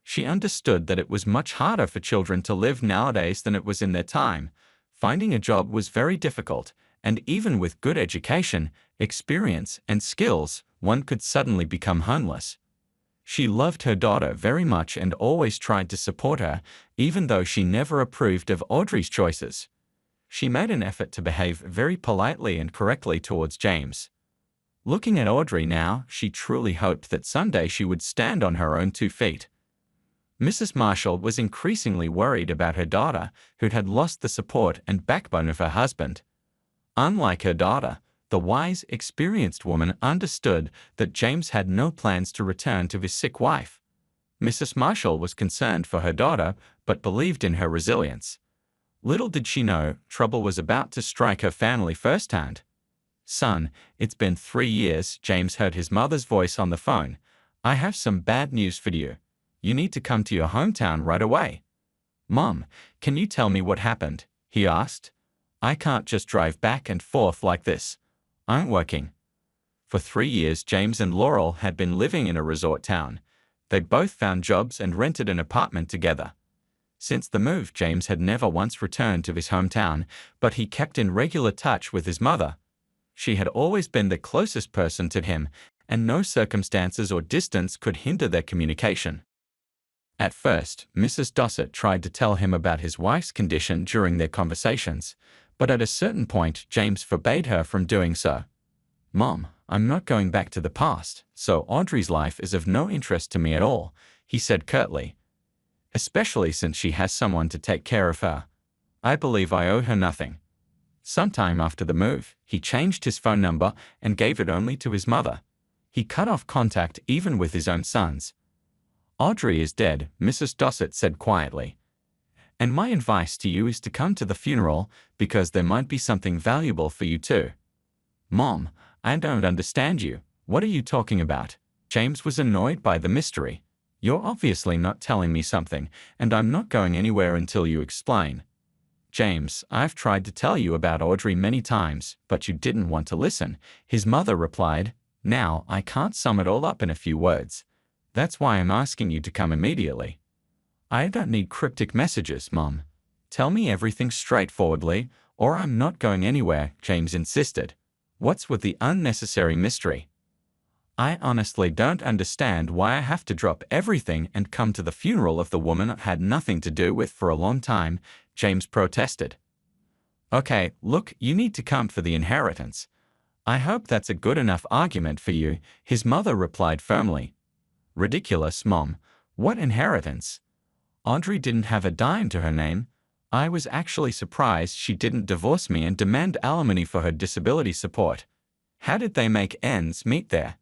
She understood that it was much harder for children to live nowadays than it was in their time. Finding a job was very difficult, and even with good education, experience, and skills, one could suddenly become homeless. She loved her daughter very much and always tried to support her, even though she never approved of Audrey's choices. She made an effort to behave very politely and correctly towards James. Looking at Audrey now, she truly hoped that someday she would stand on her own 2 feet. Mrs. Marshall was increasingly worried about her daughter, who had lost the support and backbone of her husband. Unlike her daughter, the wise, experienced woman understood that James had no plans to return to his sick wife. Mrs. Marshall was concerned for her daughter, but believed in her resilience. Little did she know, trouble was about to strike her family firsthand. "Son, it's been 3 years," James heard his mother's voice on the phone. "I have some bad news for you. You need to come to your hometown right away." "Mom, can you tell me what happened?" he asked. "I can't just drive back and forth like this. I'm working." For 3 years, James and Laurel had been living in a resort town. They'd both found jobs and rented an apartment together. Since the move, James had never once returned to his hometown, but he kept in regular touch with his mother. She had always been the closest person to him, and no circumstances or distance could hinder their communication. At first, Mrs. Dossett tried to tell him about his wife's condition during their conversations, but at a certain point, James forbade her from doing so. "Mom, I'm not going back to the past, so Audrey's life is of no interest to me at all," he said curtly. "Especially since she has someone to take care of her. I believe I owe her nothing." Sometime after the move, he changed his phone number and gave it only to his mother. He cut off contact even with his own sons. Audrey is dead, Mrs. Dossett said quietly. And my advice to you is to come to the funeral because there might be something valuable for you too. Mom, I don't understand you. What are you talking about? James was annoyed by the mystery. You're obviously not telling me something, and I'm not going anywhere until you explain. James, I've tried to tell you about Audrey many times, but you didn't want to listen, his mother replied. Now, I can't sum it all up in a few words. That's why I'm asking you to come immediately. I don't need cryptic messages, Mom. Tell me everything straightforwardly, or I'm not going anywhere, James insisted. What's with the unnecessary mystery? I honestly don't understand why I have to drop everything and come to the funeral of the woman I've had nothing to do with for a long time, James protested. Okay, look, you need to come for the inheritance. I hope that's a good enough argument for you, his mother replied firmly. Ridiculous, Mom. What inheritance? Audrey didn't have a dime to her name. I was actually surprised she didn't divorce me and demand alimony for her disability support. How did they make ends meet there?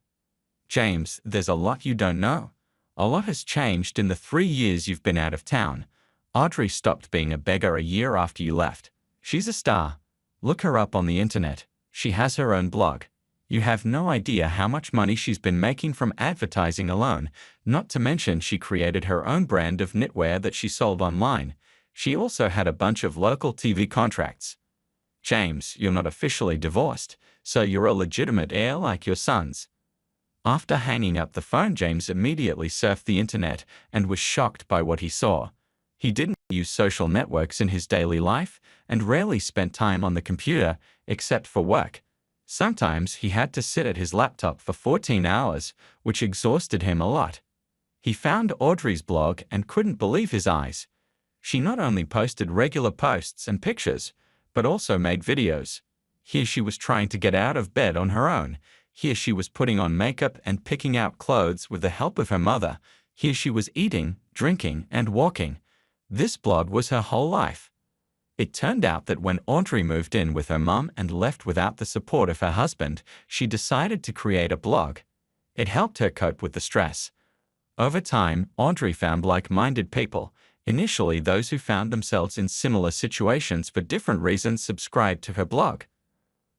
James, there's a lot you don't know. A lot has changed in the 3 years you've been out of town. Audrey stopped being a beggar a year after you left. She's a star. Look her up on the internet. She has her own blog. You have no idea how much money she's been making from advertising alone, not to mention she created her own brand of knitwear that she sold online. She also had a bunch of local TV contracts. James, you're not officially divorced, so you're a legitimate heir like your sons. After hanging up the phone, James immediately surfed the internet and was shocked by what he saw. He didn't use social networks in his daily life and rarely spent time on the computer except for work. Sometimes he had to sit at his laptop for 14 hours, which exhausted him a lot. He found Audrey's blog and couldn't believe his eyes. She not only posted regular posts and pictures, but also made videos. Here she was trying to get out of bed on her own. Here she was putting on makeup and picking out clothes with the help of her mother. Here she was eating, drinking, and walking. This blog was her whole life. It turned out that when Audrey moved in with her mum and left without the support of her husband, she decided to create a blog. It helped her cope with the stress. Over time, Audrey found like-minded people. Initially, those who found themselves in similar situations for different reasons subscribed to her blog.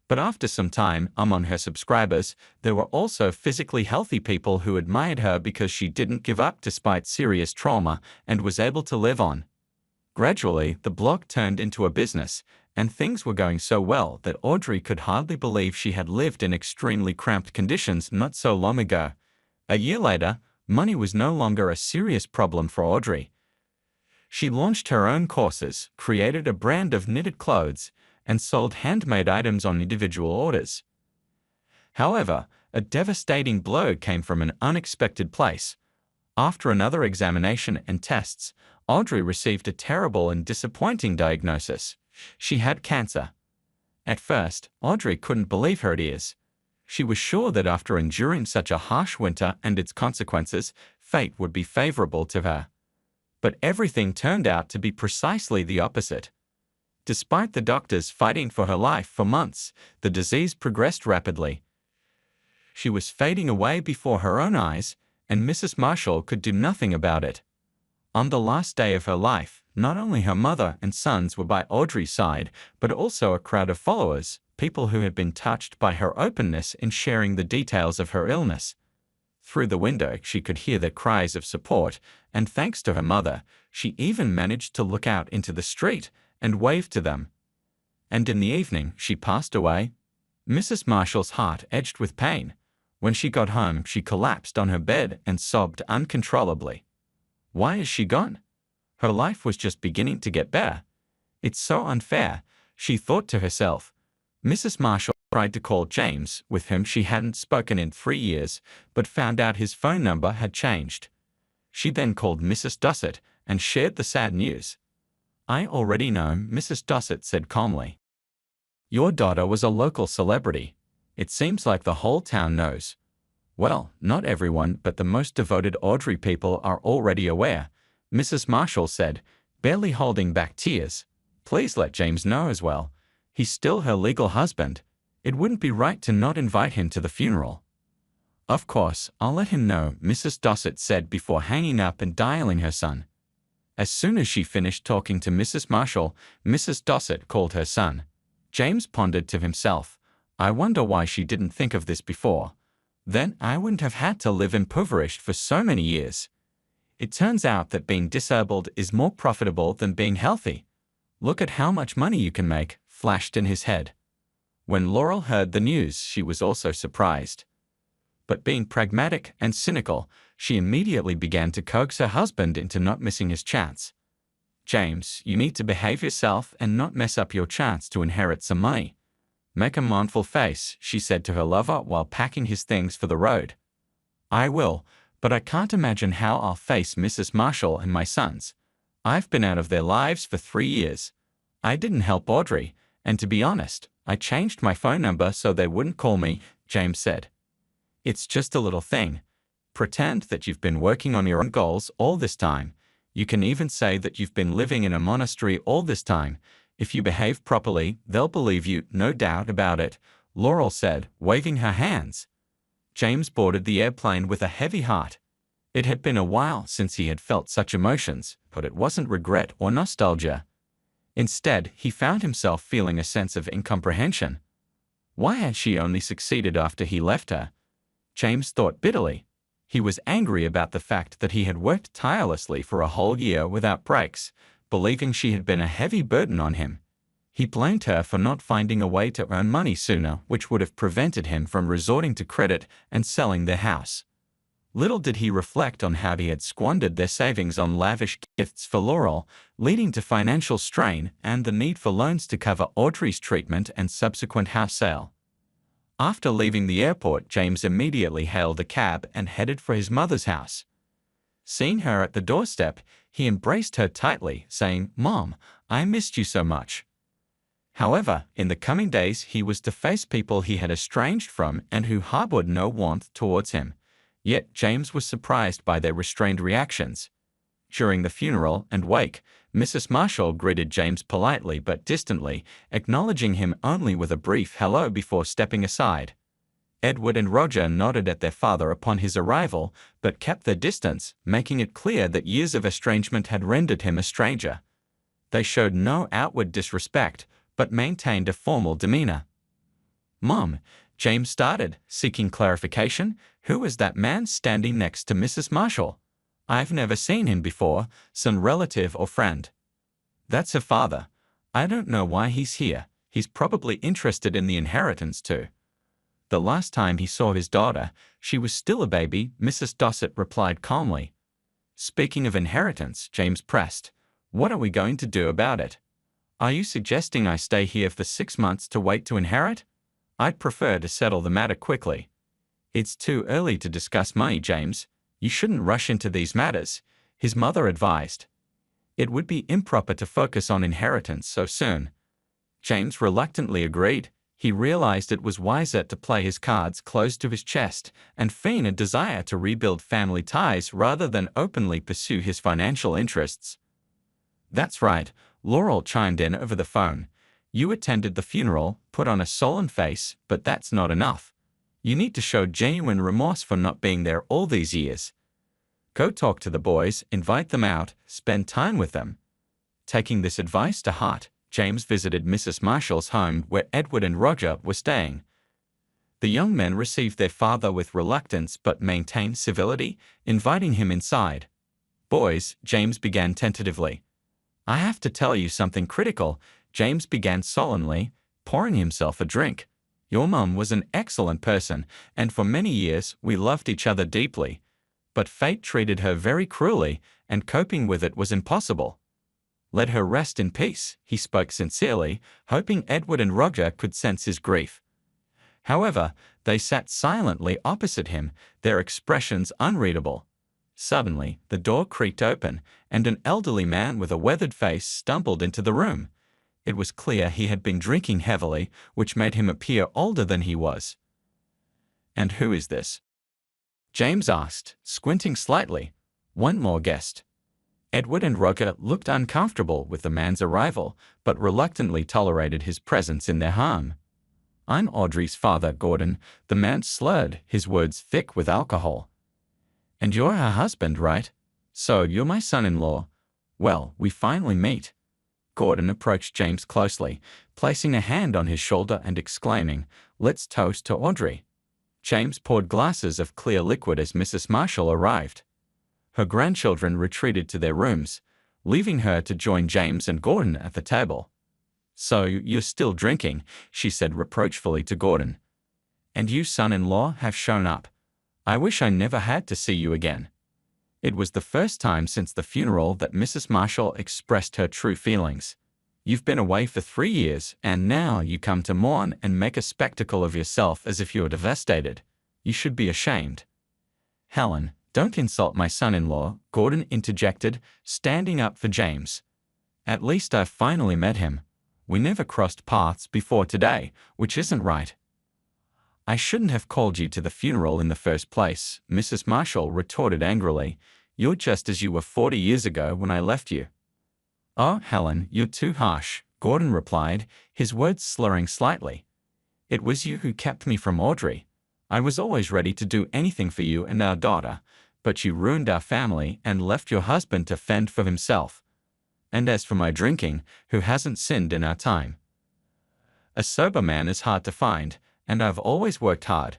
But after some time, among her subscribers, there were also physically healthy people who admired her because she didn't give up despite serious trauma and was able to live on. Gradually, the blog turned into a business, and things were going so well that Audrey could hardly believe she had lived in extremely cramped conditions not so long ago. A year later, money was no longer a serious problem for Audrey. She launched her own courses, created a brand of knitted clothes, and sold handmade items on individual orders. However, a devastating blow came from an unexpected place. After another examination and tests, Audrey received a terrible and disappointing diagnosis. She had cancer. At first, Audrey couldn't believe her ears. She was sure that after enduring such a harsh winter and its consequences, fate would be favorable to her. But everything turned out to be precisely the opposite. Despite the doctors fighting for her life for months, the disease progressed rapidly. She was fading away before her own eyes, and Mrs. Marshall could do nothing about it. On the last day of her life, not only her mother and sons were by Audrey's side, but also a crowd of followers, people who had been touched by her openness in sharing the details of her illness. Through the window, she could hear their cries of support, and thanks to her mother, she even managed to look out into the street and waved to them. And in the evening, she passed away. Mrs. Marshall's heart edged with pain. When she got home, she collapsed on her bed and sobbed uncontrollably. Why is she gone? Her life was just beginning to get better. It's so unfair, she thought to herself. Mrs. Marshall tried to call James, with whom she hadn't spoken in 3 years, but found out his phone number had changed. She then called Mrs. Dossett and shared the sad news. I already know, Mrs. Dossett said calmly. Your daughter was a local celebrity. It seems like the whole town knows. Well, not everyone, but the most devoted Audrey people are already aware, Mrs. Marshall said, barely holding back tears. Please let James know as well. He's still her legal husband. It wouldn't be right to not invite him to the funeral. Of course, I'll let him know, Mrs. Dossett said before hanging up and dialing her son. As soon as she finished talking to Mrs. Marshall, Mrs. Dossett called her son. James pondered to himself, I wonder why she didn't think of this before. Then I wouldn't have had to live impoverished for so many years. It turns out that being disabled is more profitable than being healthy. Look at how much money you can make, flashed in his head. When Laurel heard the news, she was also surprised. But being pragmatic and cynical, she immediately began to coax her husband into not missing his chance. James, you need to behave yourself and not mess up your chance to inherit some money. Make a mournful face, she said to her lover while packing his things for the road. I will, but I can't imagine how I'll face Mrs. Marshall and my sons. I've been out of their lives for 3 years. I didn't help Audrey, and to be honest, I changed my phone number so they wouldn't call me, James said. It's just a little thing. Pretend that you've been working on your own goals all this time. You can even say that you've been living in a monastery all this time. If you behave properly, they'll believe you, no doubt about it, Laurel said, waving her hands. James boarded the airplane with a heavy heart. It had been a while since he had felt such emotions, but it wasn't regret or nostalgia. Instead, he found himself feeling a sense of incomprehension. Why had she only succeeded after he left her? James thought bitterly. He was angry about the fact that he had worked tirelessly for a whole year without breaks, believing she had been a heavy burden on him. He blamed her for not finding a way to earn money sooner, which would have prevented him from resorting to credit and selling their house. Little did he reflect on how he had squandered their savings on lavish gifts for Laurel, leading to financial strain and the need for loans to cover Audrey's treatment and subsequent house sale. After leaving the airport, James immediately hailed a cab and headed for his mother's house. Seeing her at the doorstep, he embraced her tightly, saying, Mom, I missed you so much. However, in the coming days he was to face people he had estranged from and who harbored no warmth towards him. Yet James was surprised by their restrained reactions. During the funeral and wake, Mrs. Marshall greeted James politely but distantly, acknowledging him only with a brief hello before stepping aside. Edward and Roger nodded at their father upon his arrival, but kept their distance, making it clear that years of estrangement had rendered him a stranger. They showed no outward disrespect, but maintained a formal demeanor. Mom, James started, seeking clarification. Who was that man standing next to Mrs. Marshall? I've never seen him before, some relative or friend. That's her father. I don't know why he's here. He's probably interested in the inheritance too. The last time he saw his daughter, she was still a baby, Mrs. Dossett replied calmly. Speaking of inheritance, James pressed, what are we going to do about it? Are you suggesting I stay here for 6 months to wait to inherit? I'd prefer to settle the matter quickly. It's too early to discuss money, James. You shouldn't rush into these matters, his mother advised. It would be improper to focus on inheritance so soon. James reluctantly agreed. He realized it was wiser to play his cards close to his chest and feign a desire to rebuild family ties rather than openly pursue his financial interests. That's right, Laurel chimed in over the phone. You attended the funeral, put on a sullen face, but that's not enough. You need to show genuine remorse for not being there all these years. Go talk to the boys, invite them out, spend time with them. Taking this advice to heart, James visited Mrs. Marshall's home where Edward and Roger were staying. The young men received their father with reluctance but maintained civility, inviting him inside. Boys, James began tentatively. I have to tell you something critical, James began sullenly, pouring himself a drink. Your mum was an excellent person, and for many years we loved each other deeply. But fate treated her very cruelly, and coping with it was impossible. Let her rest in peace, he spoke sincerely, hoping Edward and Roger could sense his grief. However, they sat silently opposite him, their expressions unreadable. Suddenly, the door creaked open, and an elderly man with a weathered face stumbled into the room. It was clear he had been drinking heavily, which made him appear older than he was. And who is this? James asked, squinting slightly. One more guest. Edward and Roger looked uncomfortable with the man's arrival, but reluctantly tolerated his presence in their home. "I'm Audrey's father, Gordon," the man slurred, his words thick with alcohol. "And you're her husband, right? So you're my son-in-law. Well, we finally meet." Gordon approached James closely, placing a hand on his shoulder and exclaiming, "Let's toast to Audrey." James poured glasses of clear liquid as Mrs. Marshall arrived. Her grandchildren retreated to their rooms, leaving her to join James and Gordon at the table. "So you're still drinking," she said reproachfully to Gordon. "And you, son-in-law, have shown up. I wish I never had to see you again." It was the first time since the funeral that Mrs. Marshall expressed her true feelings. "You've been away for 3 years, and now you come to mourn and make a spectacle of yourself as if you were devastated. You should be ashamed." "Helen, don't insult my son-in-law," Gordon interjected, standing up for James. "At least I've finally met him. We never crossed paths before today, which isn't right." "I shouldn't have called you to the funeral in the first place," Mrs. Marshall retorted angrily. "You're just as you were 40 years ago when I left you." "Oh, Helen, you're too harsh," Gordon replied, his words slurring slightly. "It was you who kept me from Audrey. I was always ready to do anything for you and our daughter, but you ruined our family and left your husband to fend for himself. And as for my drinking, who hasn't sinned in our time? A sober man is hard to find, and I've always worked hard."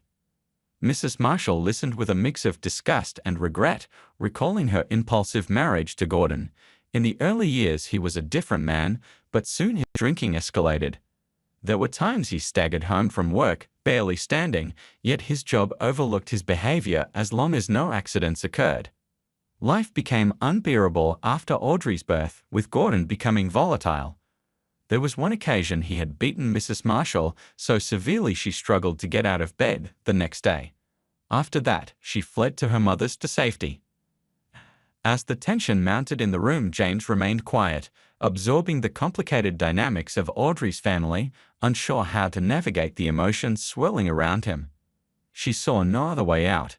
Mrs. Marshall listened with a mix of disgust and regret, recalling her impulsive marriage to Gordon. In the early years he was a different man, but soon his drinking escalated. There were times he staggered home from work, barely standing, yet his job overlooked his behavior as long as no accidents occurred. Life became unbearable after Audrey's birth, with Gordon becoming volatile. There was one occasion he had beaten Mrs. Marshall so severely she struggled to get out of bed the next day. After that, she fled to her mother's to safety. As the tension mounted in the room, James remained quiet, absorbing the complicated dynamics of Audrey's family, unsure how to navigate the emotions swirling around him. She saw no other way out.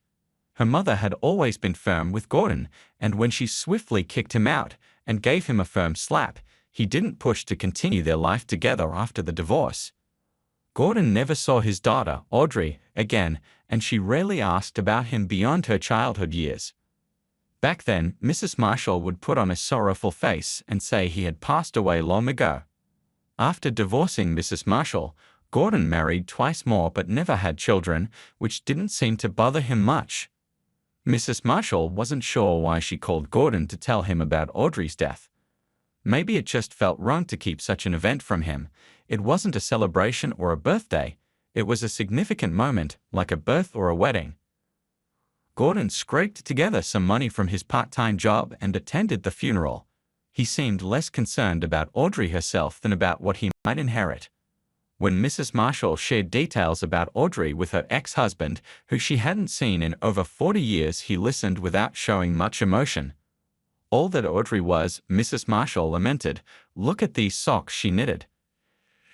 Her mother had always been firm with Gordon, and when she swiftly kicked him out and gave him a firm slap, he didn't push to continue their life together after the divorce. Gordon never saw his daughter, Audrey, again, and she rarely asked about him beyond her childhood years. Back then, Mrs. Marshall would put on a sorrowful face and say he had passed away long ago. After divorcing Mrs. Marshall, Gordon married twice more but never had children, which didn't seem to bother him much. Mrs. Marshall wasn't sure why she called Gordon to tell him about Audrey's death. Maybe it just felt wrong to keep such an event from him. It wasn't a celebration or a birthday. It was a significant moment, like a birth or a wedding. Gordon scraped together some money from his part-time job and attended the funeral. He seemed less concerned about Audrey herself than about what he might inherit. When Mrs. Marshall shared details about Audrey with her ex-husband, who she hadn't seen in over 40 years, he listened without showing much emotion. "All that Audrey was," Mrs. Marshall lamented. "Look at these socks she knitted.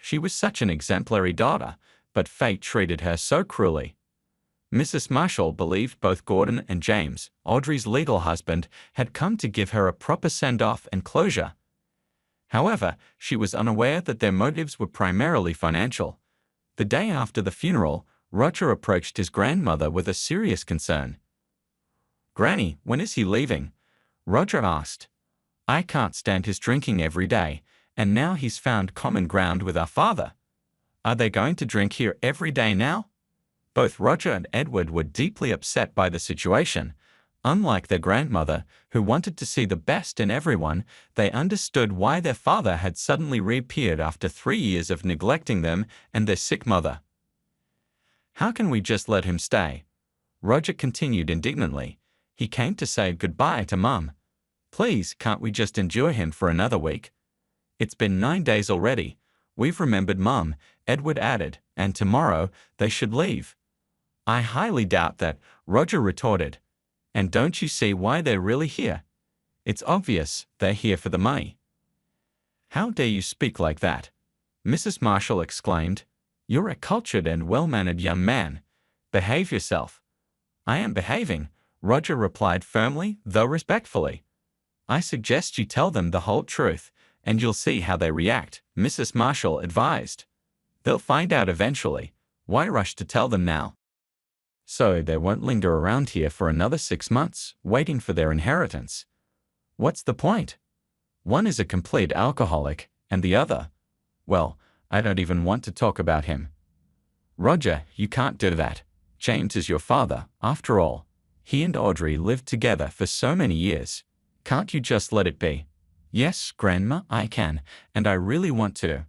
She was such an exemplary daughter, but fate treated her so cruelly." Mrs. Marshall believed both Gordon and James, Audrey's legal husband, had come to give her a proper send-off and closure. However, she was unaware that their motives were primarily financial. The day after the funeral, Roger approached his grandmother with a serious concern. "Granny, when is he leaving?" Roger asked. "I can't stand his drinking every day, and now he's found common ground with our father. Are they going to drink here every day now?" Both Roger and Edward were deeply upset by the situation. Unlike their grandmother, who wanted to see the best in everyone, they understood why their father had suddenly reappeared after 3 years of neglecting them and their sick mother. "How can we just let him stay?" Roger continued indignantly. "He came to say goodbye to Mum. Please, can't we just endure him for another week? It's been 9 days already. We've remembered Mum," Edward added, "and tomorrow they should leave." "I highly doubt that," Roger retorted. "And don't you see why they're really here? It's obvious they're here for the money." "How dare you speak like that?" Mrs. Marshall exclaimed. "You're a cultured and well-mannered young man. Behave yourself." "I am behaving," Roger replied firmly, though respectfully. I suggest you tell them the whole truth, and you'll see how they react, Mrs. Marshall advised. They'll find out eventually. Why rush to tell them now? So they won't linger around here for another 6 months, waiting for their inheritance. What's the point? One is a complete alcoholic, and the other, well, I don't even want to talk about him. Roger, you can't do that. James is your father, after all. He and Audrey lived together for so many years. Can't you just let it be? Yes, Grandma, I can, and I really want to.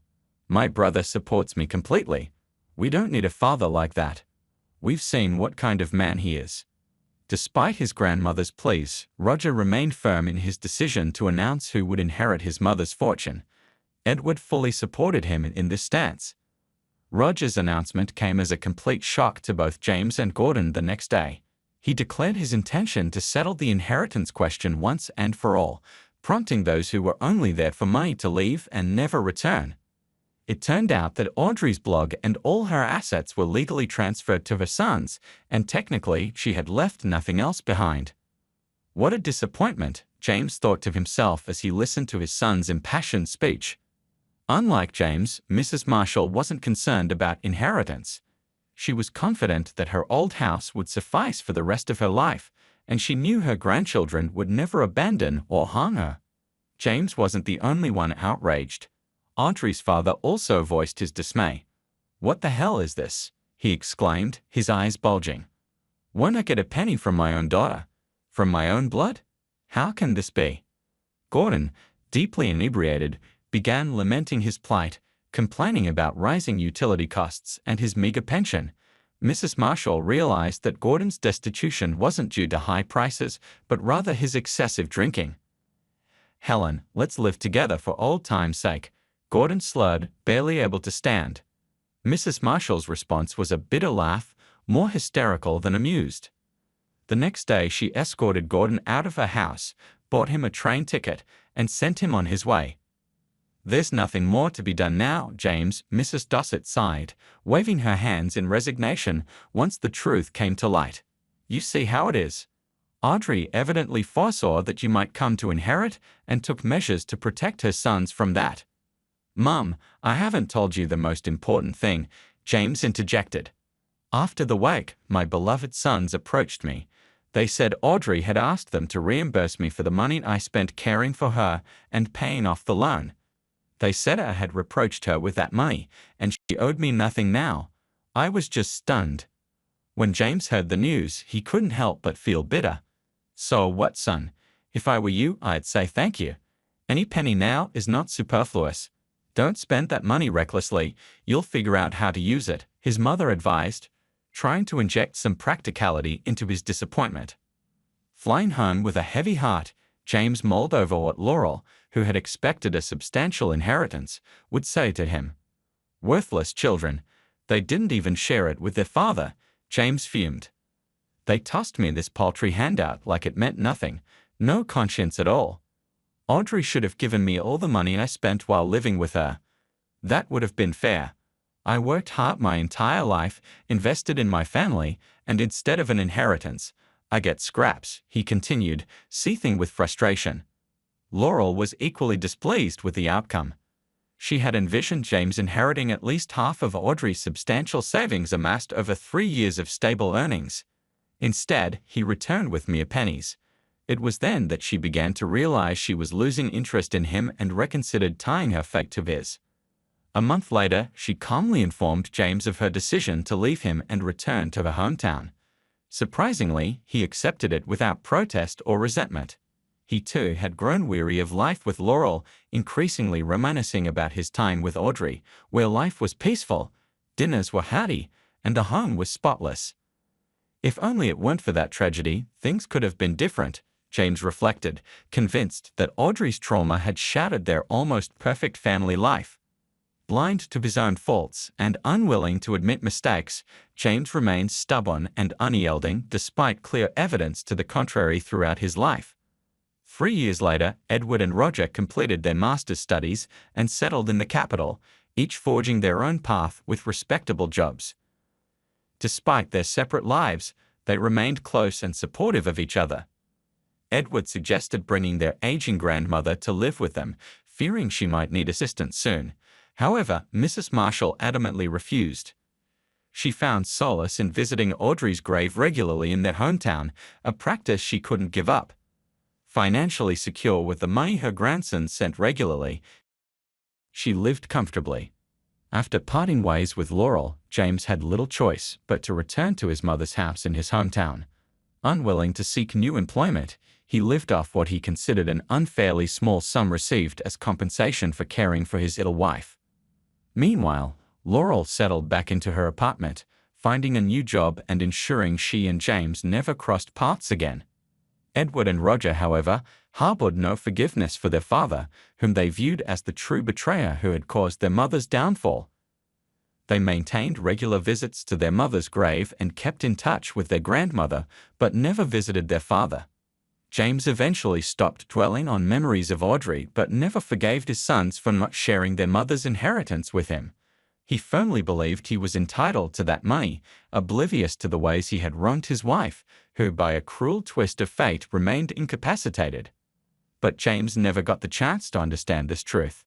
My brother supports me completely. We don't need a father like that. We've seen what kind of man he is. Despite his grandmother's pleas, Roger remained firm in his decision to announce who would inherit his mother's fortune. Edward fully supported him in this stance. Roger's announcement came as a complete shock to both James and Gordon the next day. He declared his intention to settle the inheritance question once and for all, prompting those who were only there for money to leave and never return. It turned out that Audrey's blog and all her assets were legally transferred to her sons, and technically she had left nothing else behind. What a disappointment, James thought to himself as he listened to his son's impassioned speech. Unlike James, Mrs. Marshall wasn't concerned about inheritance. She was confident that her old house would suffice for the rest of her life, and she knew her grandchildren would never abandon or harm her. James wasn't the only one outraged. Audrey's father also voiced his dismay. "What the hell is this?" he exclaimed, his eyes bulging. "Won't I get a penny from my own daughter? From my own blood? How can this be?" Gordon, deeply inebriated, began lamenting his plight, complaining about rising utility costs and his meager pension. Mrs. Marshall realized that Gordon's destitution wasn't due to high prices, but rather his excessive drinking. "Helen, let's live together for old time's sake," Gordon slurred, barely able to stand. Mrs. Marshall's response was a bitter laugh, more hysterical than amused. The next day she escorted Gordon out of her house, bought him a train ticket, and sent him on his way. "There's nothing more to be done now, James," Mrs. Dossett sighed, waving her hands in resignation once the truth came to light. "You see how it is. Audrey evidently foresaw that you might come to inherit and took measures to protect her sons from that." "Mum, I haven't told you the most important thing," James interjected. "After the wake, my beloved sons approached me. They said Audrey had asked them to reimburse me for the money I spent caring for her and paying off the loan. They said I had reproached her with that money, and she owed me nothing now. I was just stunned." When James heard the news, he couldn't help but feel bitter. "So what, son? If I were you, I'd say thank you. Any penny now is not superfluous. Don't spend that money recklessly, you'll figure out how to use it," his mother advised, trying to inject some practicality into his disappointment. Flying home with a heavy heart, James mulled over what Laurel, who had expected a substantial inheritance, would say to him. "Worthless children. They didn't even share it with their father," James fumed. "They tossed me this paltry handout like it meant nothing, no conscience at all. Audrey should have given me all the money I spent while living with her. That would have been fair. I worked hard my entire life, invested in my family, and instead of an inheritance, I get scraps," he continued, seething with frustration. Laurel was equally displeased with the outcome. She had envisioned James inheriting at least half of Audrey's substantial savings amassed over 3 years of stable earnings. Instead, he returned with mere pennies. It was then that she began to realize she was losing interest in him and reconsidered tying her fate to his. A month later, she calmly informed James of her decision to leave him and return to her hometown. Surprisingly, he accepted it without protest or resentment. He too had grown weary of life with Laurel, increasingly reminiscing about his time with Audrey, where life was peaceful, dinners were hearty, and the home was spotless. If only it weren't for that tragedy, things could have been different, James reflected, convinced that Audrey's trauma had shattered their almost perfect family life. Blind to his own faults and unwilling to admit mistakes, James remained stubborn and unyielding despite clear evidence to the contrary throughout his life. 3 years later, Edward and Roger completed their master's studies and settled in the capital, each forging their own path with respectable jobs. Despite their separate lives, they remained close and supportive of each other. Edward suggested bringing their aging grandmother to live with them, fearing she might need assistance soon. However, Mrs. Marshall adamantly refused. She found solace in visiting Audrey's grave regularly in their hometown, a practice she couldn't give up. Financially secure with the money her grandson sent regularly, she lived comfortably. After parting ways with Laurel, James had little choice but to return to his mother's house in his hometown. Unwilling to seek new employment, he lived off what he considered an unfairly small sum received as compensation for caring for his ill wife. Meanwhile, Laurel settled back into her apartment, finding a new job and ensuring she and James never crossed paths again. Edward and Roger, however, harbored no forgiveness for their father, whom they viewed as the true betrayer who had caused their mother's downfall. They maintained regular visits to their mother's grave and kept in touch with their grandmother, but never visited their father. James eventually stopped dwelling on memories of Audrey but never forgave his sons for not sharing their mother's inheritance with him. He firmly believed he was entitled to that money, oblivious to the ways he had wronged his wife, who by a cruel twist of fate remained incapacitated. But James never got the chance to understand this truth.